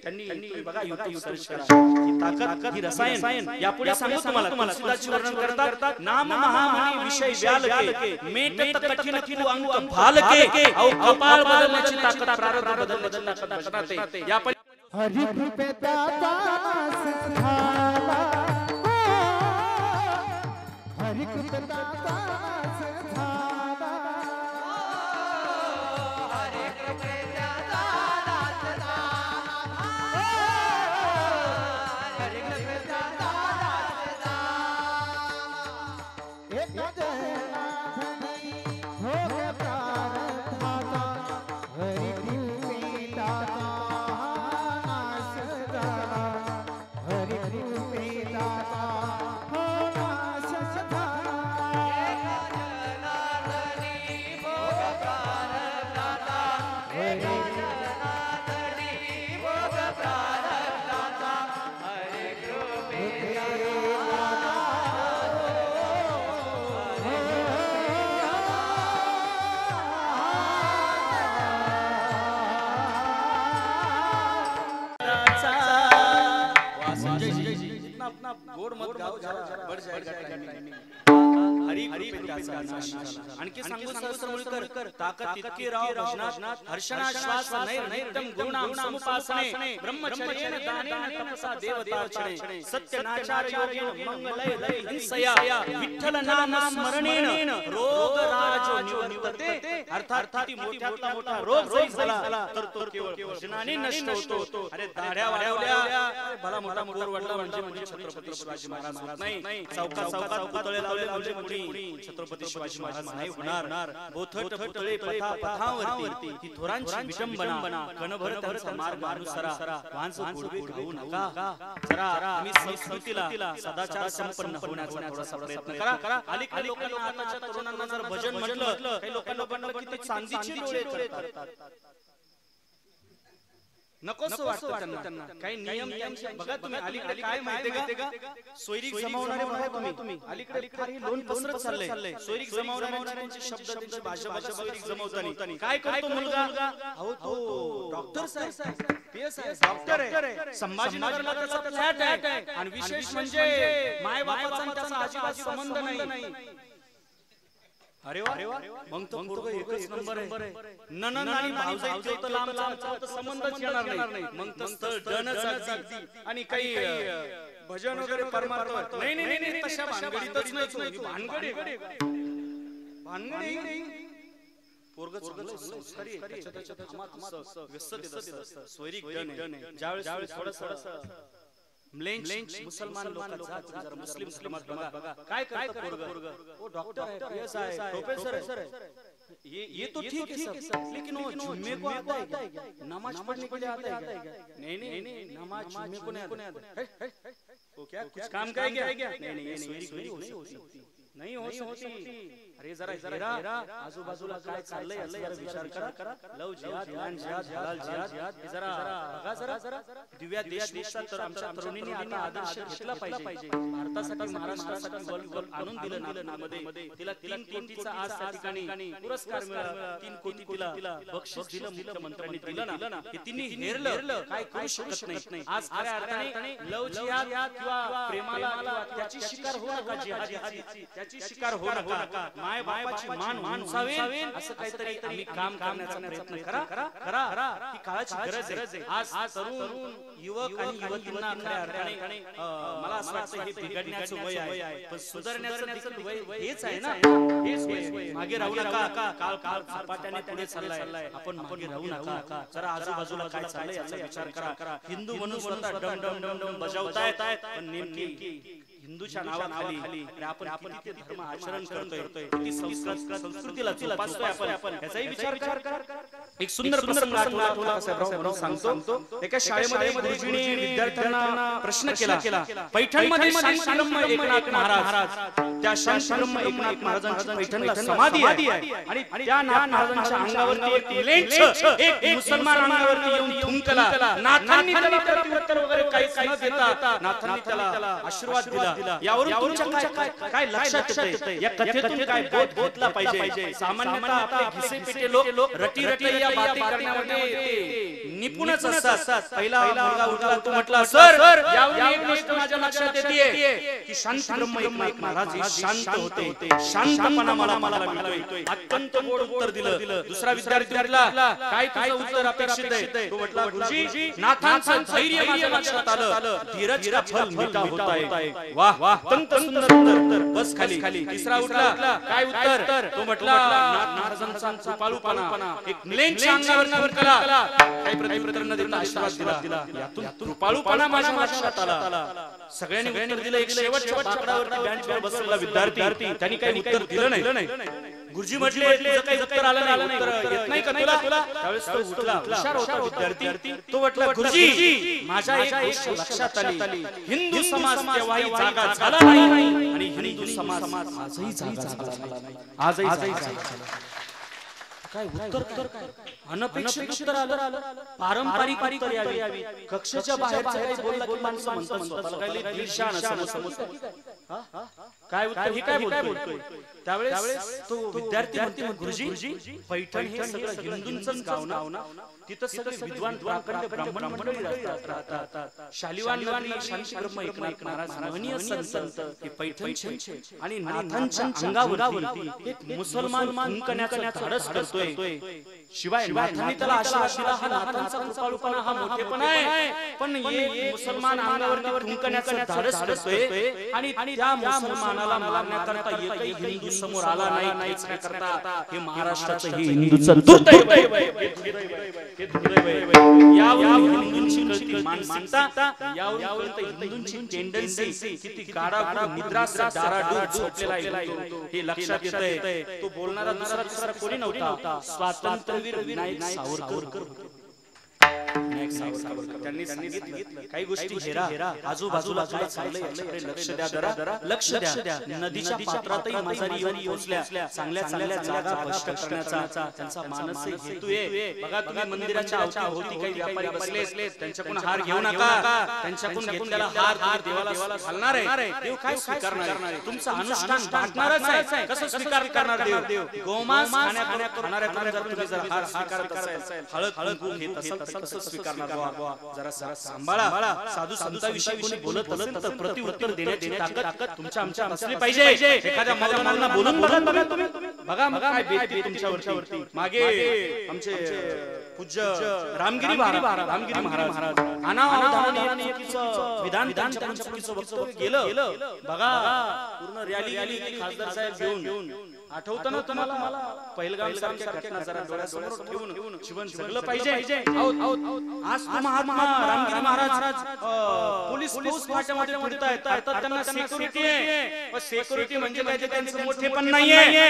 त्यांनी बघा YouTube सर्च करा. ही ताकद ही रसायन यापुढे सांगू तुम्हाला. तुलसीदासजी वर्णन करतात नाम महामणी विषय व्याल के मेटत कठिन तू अंक भाल के औ कपाळ बदलण्याची ताकद प्रारब्ध बदलण्याची ताकद बदलते. या हरि कृपे दाता झाला हरि कृपे दाता झाला हरि कृपे दाता झाला हरि कृपे दाता झाला एक जनार्दनी हो प्रारब्धाता हरि कृपे दाता गोड मत गाव बढ़ जाएगा टाइमिंग. हरी कृपेचा नाश झाला. आणखी सांगू सहस्रमूळकर ताकद तितकी राव भजनात हर्षणा श्वास नैर्नित्यम गुरुनाम समुपासने ब्रह्मचर्येन दानेन तपसा देवतार्चने सत्यनाचार योगेन मंगलय हिंसया विठ्ठल नाम स्मरणेन रोग राज निवर्तते. अर्थात ती मोठ्यातला मोठा रोग जरी झाला तर तो केवळ भजनाने नष्ट होतो. अरे दाढ्या वाढवल्या भला मोठा मोर वाढला म्हणजे छत्रपती शिवाजी महाराज होत नाही. चौकात पुतळे लावले म्हणजे कुणी छत्रपती शिवाजी महाराज नाही होणार. बोथट पुतळे पथावरती ही थोरांची विटंबना कणभर त्यांचा मार्ग अनुसरा. वांस गोडवे गाऊ नका. जरा आम्ही संस्कृतीला सदाचार संपन्न होण्याचा थोडासा प्रयत्न करा. अलीकडे लोकांना आताच्या तरुणांना जर भजन म्हटलं काही लोकांना पण ते चांदीचे डोळे करतात. नकोस वाटतं त्यांना. काही नियम बघा तुम्ही. अलीकडे काय माहितीये का सोयरीक जमावणारे बघा तुम्ही. अलीकडे काही लोन पसरत चाललंय. सोयरीक जमावणाऱ्यांचे शब्द त्यांची भाषा सोयरीक जमवताना काय करतो मुलगा. अहो तो डॉक्टर साहेब PS आहे डॉक्टर आहे. संभाजीनगरला त्याचा फ्लॅट आहे आणि विशेष म्हणजे माय बापाचा आणि त्याचा अजिबात संबंध नाही. अरे वा मग तो पोरगा एकच नंबर आहे. ननंद आणि भाऊजाईचा तो लांबचा संबंधच येणार नाही. मग तर स्थळ डनच अगदी. आणि काही भजन वगैरे परमार्थ नाही तशा भानगडीतच नाही. भानगडी पोरगा चांगलं संस्कारी आहे. त्याच्या कामात व्यस्त असतं. सोयरीक डन आहे. ज्यावेळेस थोडंसं म्लेंच मुसलमान लोकांचा जरा मुस्लिम धर्मात बघा काय करतं पोरगा. वो डॉक्टर है PS है प्रोफेसर है. ये तो ठीक है सर लेकिन वो जुम्मे को आता है क्या? नमाज पढ़ने के लिए आता है क्या? नहीं नमाज जुम्मे को नहीं आता है. वो क्या कुछ काम का है क्या? नहीं ये सोयरीक नहीं हो सकती. अरे जरा हेरा आजूबाजूला काय चाललंय याचा जरा विचार करा. लव जिहाद, इराण जिहाद, हलाल जिहाद हे जरा बघा जरा. दिव्या देशभक्तीचा तर आमच्या तरुणींनी आता आदर्श घेतला पाहिजे. भारतासाठी महाराष्ट्रासाठी वर्ल्ड आणून दिलं नामध्ये. तिला 3 कोटीचा आज त्या ठिकाणी पुरस्कार मिळाला. 3 कोटी तिला बक्षीस दिलं, मुख्यमंत्र्यांनी दिलं ना. हे तिने हेरलं काय करू शकत नाही. आज खऱ्या अर्थाने लव जिहाद किंवा प्रेमाला त्याची शिकार होऊ नका. जिहादची त्याची शिकार होऊ नका. माय बापाची मान उंचावेल असं काहीतरी आम्ही काम करण्याचा प्रयत्न करा. ही काळाची गरज आहे. आज तरुण युवक आणि युवतींना खऱ्या अर्थाने मला असं वाटतं हे बिघडण्याचं वय आहे, पण सुधारण्याचं देखील वय हेच आहे ना. हेच वय. मागे राहू नका. काळ झपाट्याने पुढे चाललाय. आपण मागे राहू नका. जरा आजूबाजूला काय चाललंय याचा विचार करा. हिंदू म्हणून स्वतः डम डम डम डम बजावतायत, पण नेमकी हिंदूच्या नावाखाली आपण किती धर्म आचरण करतोय, किती संस्कृतीला जोपासतोय आपण याचाही विचार करा. एक सुंदर प्रसंग आठवला साहेबराव सांगतो. एका शाळेमध्ये गुरुजींनी विद्यार्थ्यांना प्रश्न केला. पैठणमध्ये शांतब्रह्म एकनाथ महाराज, त्या शांतब्रह्म एकनाथ महाराजांची पैठणला समाधी आहे आणि त्या महाराजांच्या अंगावरती एक लेंच एक मुसलमान अंगावरती येऊन थुंकला. नाथांनी त्याला प्रत्युत्तर वगैरे काहीच न देता नाथांनी त्याला आशीर्वाद दिला. यावरून तुमच्या काय लक्षात येते, या कथेतून काय बोध घेतला पाहिजे. सामान्यतः आपले घिसे पेटे लोक रटी या बाती करण्यामध्ये निपुणच असतात. पहिला मुलगा उठला तो म्हटला, सर यावरून एक गोष्ट माझ्या लक्षात येते की शांत ब्रह्म एकनाथ महाराज हे शांत होते. शांतपणा मला मिळतोय. अत्यंत गोड उत्तर दिलं. दुसरा विद्यार्थी म्हटला, काय तुझं उत्तर अपेक्षित आहे? तो म्हटला, गुरुजी नाथांचं धैर्य माझ्या लक्षात आलं. धीरज का फल मीठा होता है. वाह अत्यंत सुंदर उत्तर. बस खाली. तिसरा उठला, काय उत्तर? तो म्हटला, नाथ महाराजांचा कृपाळूपणा एक लेंच्या अंगावर कला. काही प्रतिउत्तर न देता आशीर्वाद दिला. यातून कृपाळूपणा माझ्या लक्षात आला. सगळ्यांनी उत्तर दिलं. एक शेवटच्या बाकडावरती बेंचवर बसलेला विद्यार्थी त्यांनी काही उत्तर दिलं नाही. गुरुजी म्हटले, तुझं काही उत्तर आलं नाही, उत्तर येत नाही का तुला? त्यावेळेस तो उठला. हुशार होता विद्यार्थी. तो म्हटला, गुरुजी माझ्या एक गोष्ट लक्षात आली. हिंदू समाज केव्हाही जागा झाला नाही आणि हिंदू समाज आजही जागा झाला नाही. आजही काय उत्तर काय अनपेक्षित उत्तर आलं. पारंपरिक उत्तर यावी. कक्षेच्या बाहेरचं काही बोलला की माणसं म्हणतात स्वतःला काही दीडशान असं समजतं. काय उत्तर हे काय बोलतोय? त्यावेळेस तो विद्यार्थी म्हणते, गुरुजी पैठण हे सगळं हिंदूंचंच गाव ना. तिथं सगळे विद्वान ब्राह्मण मंडळी राहतात. शालिवान शांतब्रह्म एकनाथ महाराज महनीय संत हे पैठणचे आणि नाथांच्या अंगावरती एक मुसलमान थुंकण्याचं धाडस करतोय. शिवाय नाथांनी त्याला आशीर्वाद दिला. हा नाथांचा कृपाळूपणा, हा मोठेपणा आहे. पण हे मुसलमान अंगावर थुंकण्याचं धाडस करतोय आणि त्या मुसलमानाला मारण्याकरता एकही हिंदू समोर आला नाही. करता हे महाराष्ट्राचं हे हिंदूचं दुर्दैव आहे. यावरून हिंदूंची कळती मानसिकता, यावरून हिंदूंची टेंडन्सी किती गाढा निद्रास डाराडूर झोपलेला आहे हे लक्षात येतंय. तो बोलणारा दुसरा कोणी नव्हता, स्वातंत्र्यवीर विनायक सावरकर होते. त्यांनी सांगितलं काही गोष्टी हेरा. आजूबाजूला काय चाललंय याच्याकडे लक्ष द्या. जरा लक्ष द्या. नदीच्या पात्रातही माजारी येऊन पोहोचल्या. चांगल्या जागा स्पष्ट करण्याचा त्यांचा मानसिक हेतू आहे. बघा तुम्ही मंदिराच्या अवती काही व्यापारी बसले, त्यांच्याकडून हार घेऊ नका. त्यांच्याकडून घेतलेला हार देवाला घालणार आहे. देव काय स्वीकारणार आहे? तुमचं अनुष्ठान बांधणारच आहे. कसं स्वीकार करणार देव? गोमांस खाणाऱ्या तुम्ही जर हार स्वीकारत असाल, हळद कुंकू घेत असाल तर स्वीकारणार. जरा सांभाळा. साधू संतांविषयी कोणी बोलत असेल तर प्रतिउत्तर देण्याची ताकद तुमच्या आमच्या असली पाहिजे. एखाद्या मौलाना बोलून बघा तुम्ही. बघा काय बेत तुमच्यावरती. मागे आमचे पूज्य रामगिरी महाराज अनावधानाने विधान त्यांच्या चुकीचं वक्तव्य केलं. बघा पूर्ण रॅली खासदार साहेब घेऊन. आठवतं ना तुम्हाला? पहिलगाम सारख्या घटना जरा डोळ्यासमोर ठेवून जीवन जगलं पाहिजे. आज महात्मा रामगिरी महाराज पोलीस फाट्यामध्ये फिरतायत. त्यांना सिक्युरिटी आहे. सिक्युरिटी म्हणजे काय? त्यांचं मोठे पण नाहीये.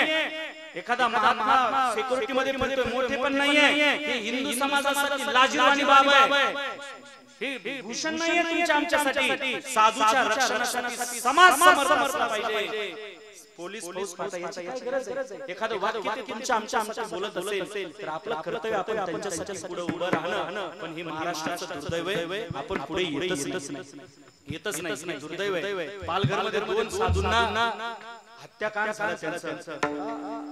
एखादा महात्मा सिक्युरिटी मध्ये मोठे पण नाहीये. हे हिंदू समाजासाठी लाजिरवाणी बाब आहे. हे भूषण नाहीये तुमच्या आमच्यासाठी. साधूच्या रक्षणासाठी समाज समर्थ असला पाहिजे. पोलीस फौज याची काय गरज आहे? एखादं वाक्य तुमच्या आमच्यासाठी बोलत असेल तर आपलं कर्तव्य आपण त्यांच्यासाठी पुढे उभं राहणं. पण ही महाराष्ट्राचं दुर्दैव आहे, आपण पुढे येतच नाही. दुर्दैव आहे. पालघरमध्ये 2 साधूंना हत्याकांड झालं त्यांचं.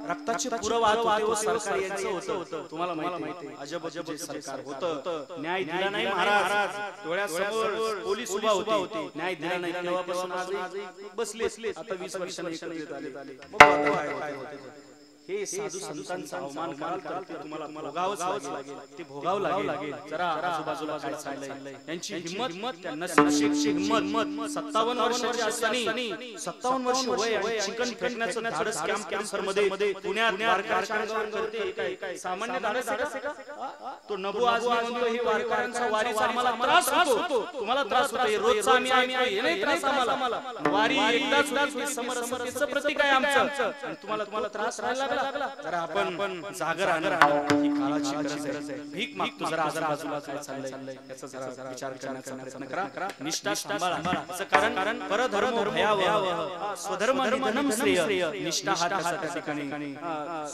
रक्ताची पुरं वाहत होते व सरकार यांचं होतं. तुम्हाला माहिती आहे, अजब जे सरकार होतं. न्याय दिला नाही महाराज. डोळ्यासमोर पोलीस उभा होते, न्याय दिला नाही. तेव्हापासून आजही बसले. आता 20 वर्षांनी एकत्रित आले. मग काय होते? हे साधू संतांचा अवमान कराल तर ते तुम्हाला भोगावंच लागेल. ते भोगावं लागेल. जरा आजूबाजूला काय चाललंय, यांची हिम्मत, त्यांना शिक्षक हिम्मत. 57 वर्षाची असताना 57 वर्ष वय चिकन फेकण्याचं धाडस कॅम्पमध्ये पुण्यात वारकऱ्यांच्या अंगावर करते. काय सामान्य धाडस आहे का? तो नबू आजमी म्हणतो ही वारकऱ्यांचा वारीचा आम्हाला त्रास होतो. तुम्हाला त्रास होतो, रोजचा आम्ही हे नाही त्रास आम्हाला. वारी एकदाच होती, समरसतेचं प्रतीक आहे आमचं. आणि तुम्हाला त्रास राहायला लागला. जरा आपण जागर राहणं ही काळाची गरज आहे. भीक मागतो, जरा आजूबाजूला काय चाललंय याचा जरा विचार करण्याचा प्रयत्न करा. निष्ठा सांभाळा. कारण परधर्म भयावह, स्वधर्म निधनम श्रेय. निष्ठा हा त्या ठिकाणी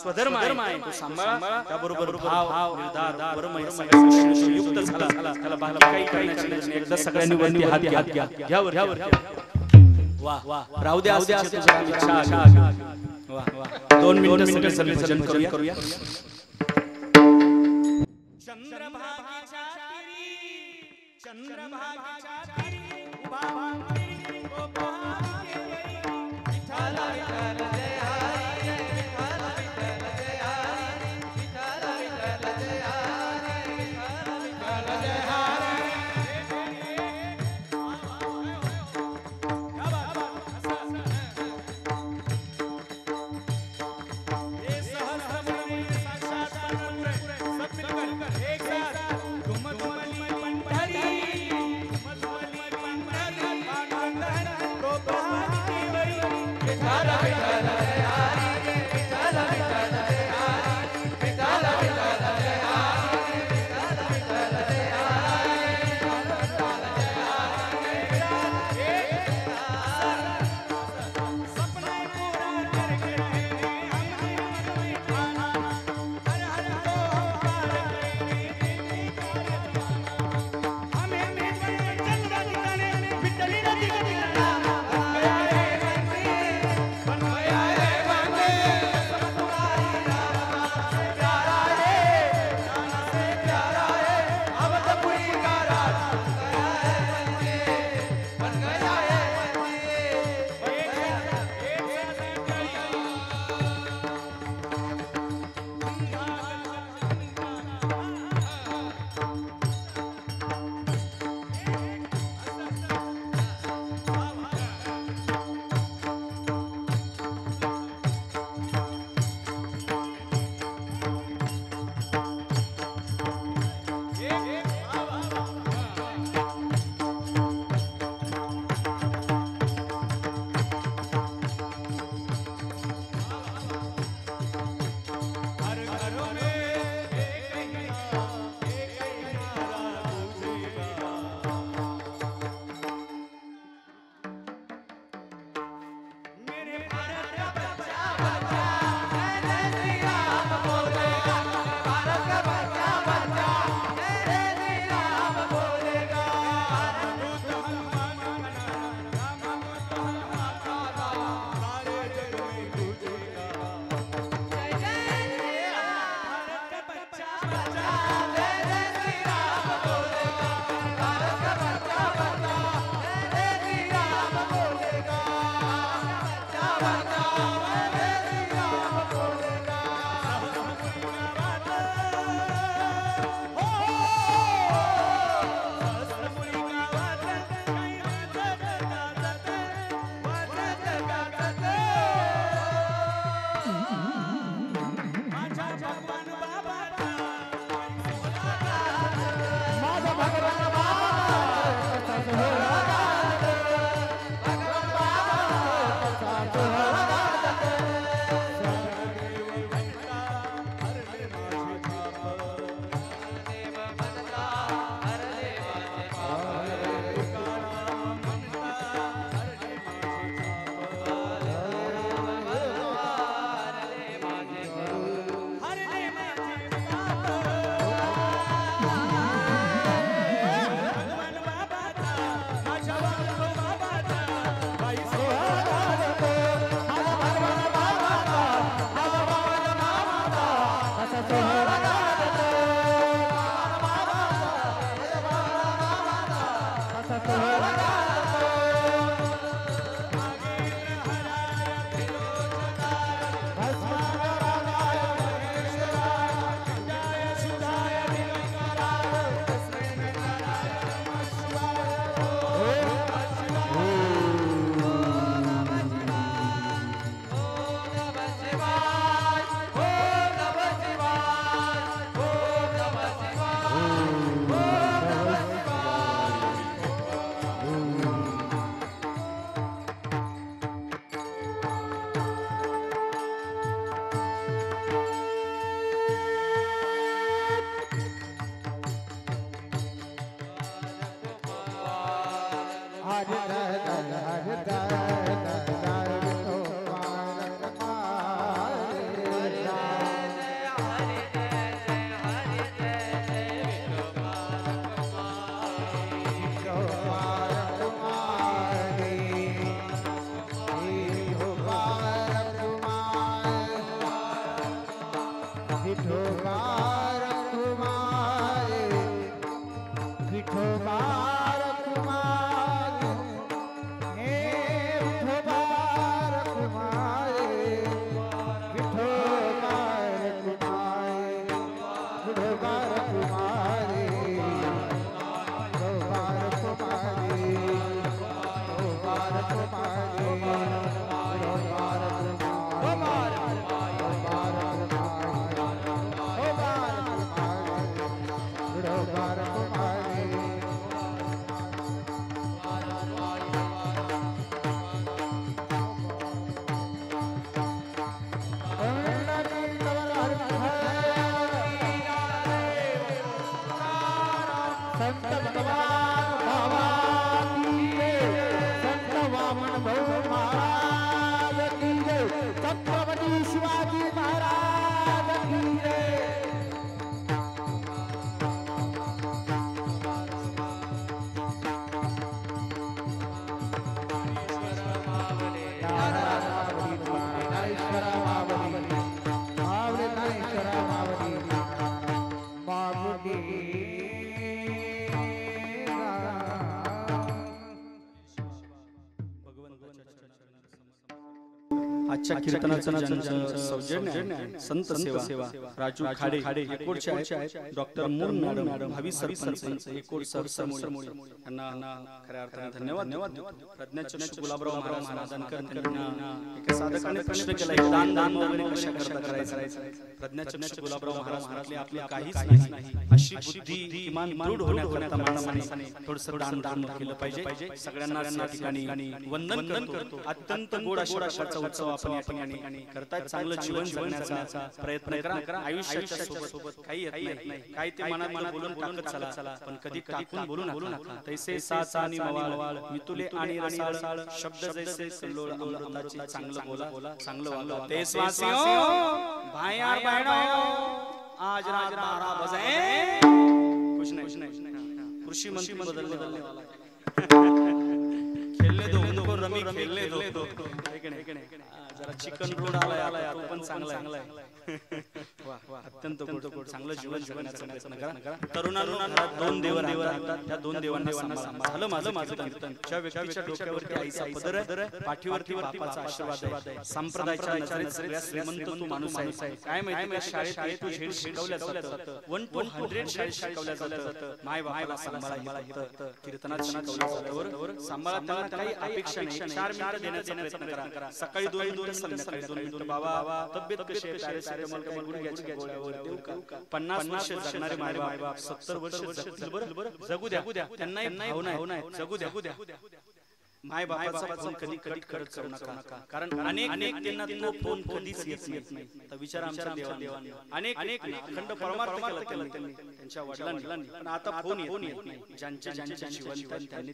स्वधर्म आहे, तो सांभाळा. त्याबरोबर भाव, निर्धार, वर्म युक्त झाला. त्याला बाकी काही करण्याची गरज नाही. एकदा सगळ्यांनी वरती हात घ्या. वाह राहू द्या. इच्छा. वाह 2 मिनिटं सगळे भजन करूया. चंद्रभागेच्या तीरी उभा आजच्या कीर्तनाचं ज्यांचं सौजन्य आहे संत सेवा राजू खाडे एकोडचे आहेत डॉक्टर मून मॅडम भावी सरपंच एकोड सरमुळे यांना खऱ्या अर्थाने धन्यवाद देतो. प्रज्ञाचक्षु गुलाबराव महाराज यांना एका साधकाने प्रश्न केला दान वगैरे कशा करता करायचं. प्रज्ञाचक्षु गुलाबराव महाराज म्हणाले आपले काहीच नाही अशी बुद्धी किमान दृढ होण्याकरता माणसाने थोडंसं दान केलं पाहिजे. सगळ्यांना या ठिकाणी वंदन करतो. अत्यंत गोड अशा उत्सव आपण या ठिकाणी करतायत. चांगलं जीवन जगण्याचा प्रयत्न करा. आयुष्याच्या सोबत काही येत नाही, काही ते मनात बोलून टाकत चला, पण कधी टाकून बोलू नका. तैसे साचा आणि मवाळ मितुले आणि रसाळ शब्द जैसे सल्लोळ अमृताचे चांगलं बोला चांगलं वागा. देशवासियों भाइयों बहनों आज रात 12 बजे कुछ नहीं कृषि मंत्री बदलने वाला खेलने दो उनको रमी खेलने दो. जरा चिकन रोड आलाय तो पण चांगला आहे. अत्यंत गोड चांगलं जीवन जगण्याचा प्रयत्न करा. तरुणांनो घरात 2 देव राहतात. त्या 2 देवांना सांभाळा. माझं कीर्तन ज्या व्यक्तीच्या डोक्यावरती आईचा पदर आहे, पाठीवरती बापाचा आशीर्वाद आहे, संप्रदायाच्या नजरेत सगळ्यात श्रीमंत तू माणूस आहे. काय माहिती का शाळेत तू झेड शिकवल्या जातं 1 to 100 शाळेत शिकवल्या जातं. माय बापाला सांभाळा फक्त कीर्तनात शिकवल्यावर सांभाळा. त्यांना काही अपेक्षा नाही. 4 मिनिटं देण्याचा प्रयत्न करा. सकाळी 2 मिनिटं संध्याकाळी 2 मिनिटं. बाबा तब्येत कशी आहे? पॅरासिटामॉल काही गुडघ्याच्या गोळ्यावर देऊ का? 50 वर्ष जगणारे माय बाप 70 वर्ष जगतील. बरं जगू द्या. त्यांनाही भावना आहे. जगू द्या. माय बापाचा फोन कधी कट करू नका. कारण अनेक त्यांना तो फोन कधीच येत नाही. तर विचार आमच्या देवाने अनेक अखंड परमार्थ केला त्यांनी त्यांच्या वडिलांनी. पण आता फोन येत नाही. ज्यांच्या जिवंत त्यांनी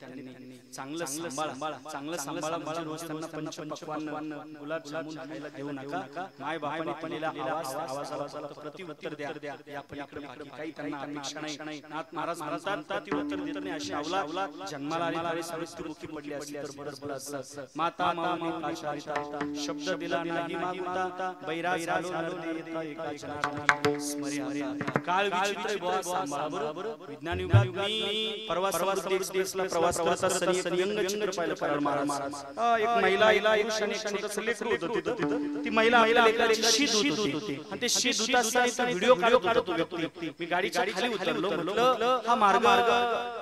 चांगलं सांभाळा. म्हणजे रोज त्यांना पंचपक्वान्न गुलाबजामुन खायला देऊ नका. माय बापाने पणीला आवाजाला प्रत्युत्तर द्या. या पलीकडे बाकी काही त्यांना अपेक्षा नाही. नाथ महाराज म्हणतात ती उत्तर देत नाही. अशी अवलाद जन्माला आली सावित्रीमुखी पडली असली तर बरं माता माऊली काचारिता शब्द दिला नाही मागता बैरा झालो नरदेता एका जनार्दनी स्मर्याता. काळ विचित्र बुवा सांभाळा. विज्ञान युगात मी परवा समुद्र एक्सप्रेसला प्रवास करत असताना एक व्यंग चित्र पाहिलं पराळ महाराज. एक महिला एक छोटंसं लेकरू होतं तिथं. ती महिला लेकराची शीत धुत होती आणि ते शीत धुत असताना व्हिडिओ काढत होतो व्यक्ती. मी गाडीच्या खाली उतरलो. म्हटलं हा मार्ग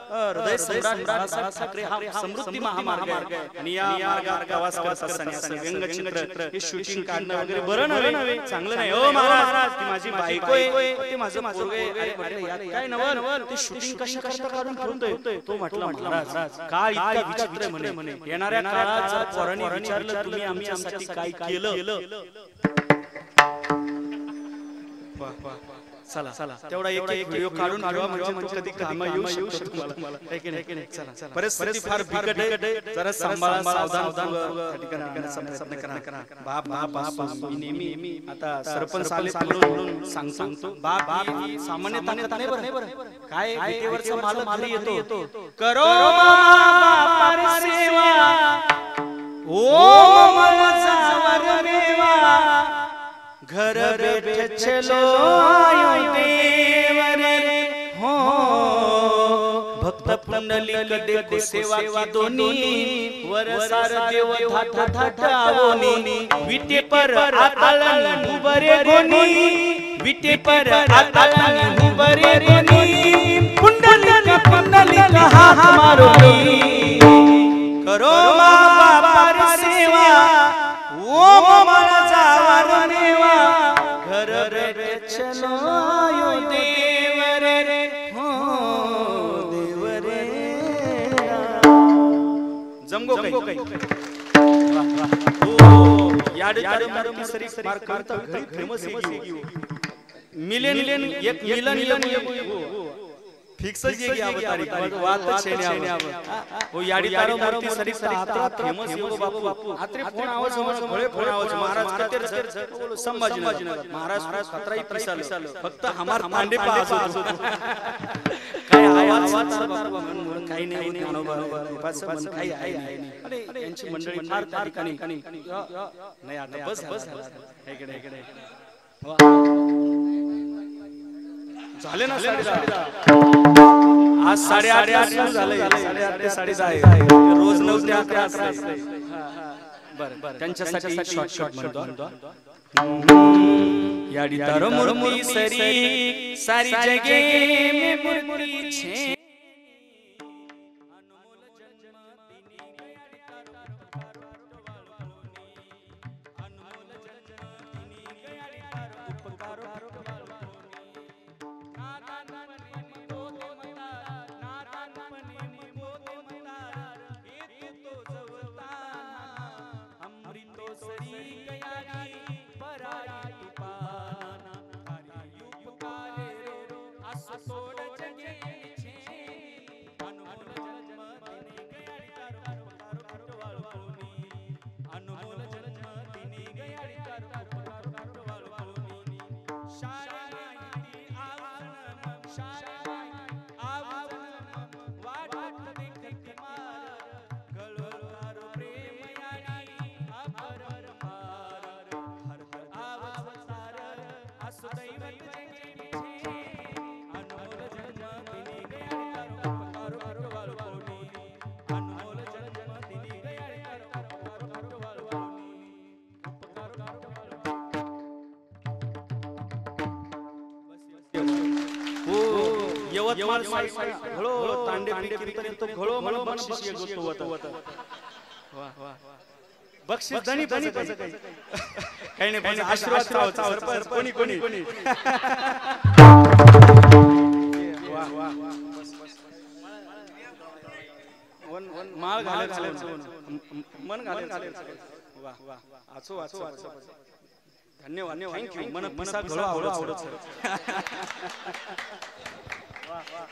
हृदय सम्राट बाळासाहेब ठाकरे हा समृद्धी महामार्ग आहे आणि या मार्गावर प्रवास करत असताना व्यंगचित्र हे शूटिंग काढणं वगैरे बरं नव्हे, चांगलं नाही. ओ महाराज ती माझी बायको आहे, ते माझं पोरग आहे. अरे म्हटलं यार काय नवल ते शूटिंग कशा काढून ठेवतोय. तो म्हटला महाराज काळ इतका विचित्र म्हणे. येणाऱ्या काळात जर पोरांनी विचारलं तुम्ही आमच्यासाठी काय केलं. चला तेवढा एक व्हिडिओ काढून ठेवा म्हणजे तो कधी कामा येऊ शकतो तुम्हाला. चला परिस्थिती फार बिकट आहे. जरा सांभाळा, सावधान करा. बाप नेहमी आता सरपंच आले म्हणून सांगतो. बाप ही सामान्य ताकद नाही बरं. काय विटेवरचा मालक घरी येतो. करो बापा सेवा ओ ममजावर मेवा घर बैठे चलो आयो देव रे हो. भक्त पुंडलिक देखो सेवा की दोनी वर सार देव ठाठावोनी. विटे पर आताळणी उबरे गोनी. विटे पर आताळणी उबरे गोनी. पुंडलिक हाथ मारो करो बाबा सेवा ओ ममजावर मेवा घर बैठे चलो आयो देव रे हो देव रे. जमगो काही याड मारुती सरी मार करता घरी फेमस आहे. मिलियन एक मिलियन फिक्स ये तारीख बात छेने आव वो याडी तारो मूर्ति सरी आता फेमस हो बापू. आत्रे फोन आवाज बळे फोन आवाज महाराज कतेर संभाजीनगर महाराज 17 पिसाल फक्त हमार तांडे पास होतो. काय आवाज बापू म्हणून काही नाही पास मन काही आहे. अरे यांची मंडळी फार त्या ठिकाणी नाही आता बस इकडे झाले ना. आज 8:30 झाले. 8:30 ते 10:30 रोज 9 ते 11 असते. बर त्यांच्यासाठी शॉर्टकट म्हणतो याडी तारो मूर्ती सरी सारी जगे में मूर्ती छे यवतमाळ घळो तांडे कीर्तन तो घळो मला बक्षीस येतो होता वाह बक्षीस धनी काही नाही आशीर्वाद सरपंच कोणी वाह वाह वन माळ घालायचं मन घालायचं वाह वाह आचो धन्यवाद थँक्यू मन पिसा घळो आवडत सर वाह वाह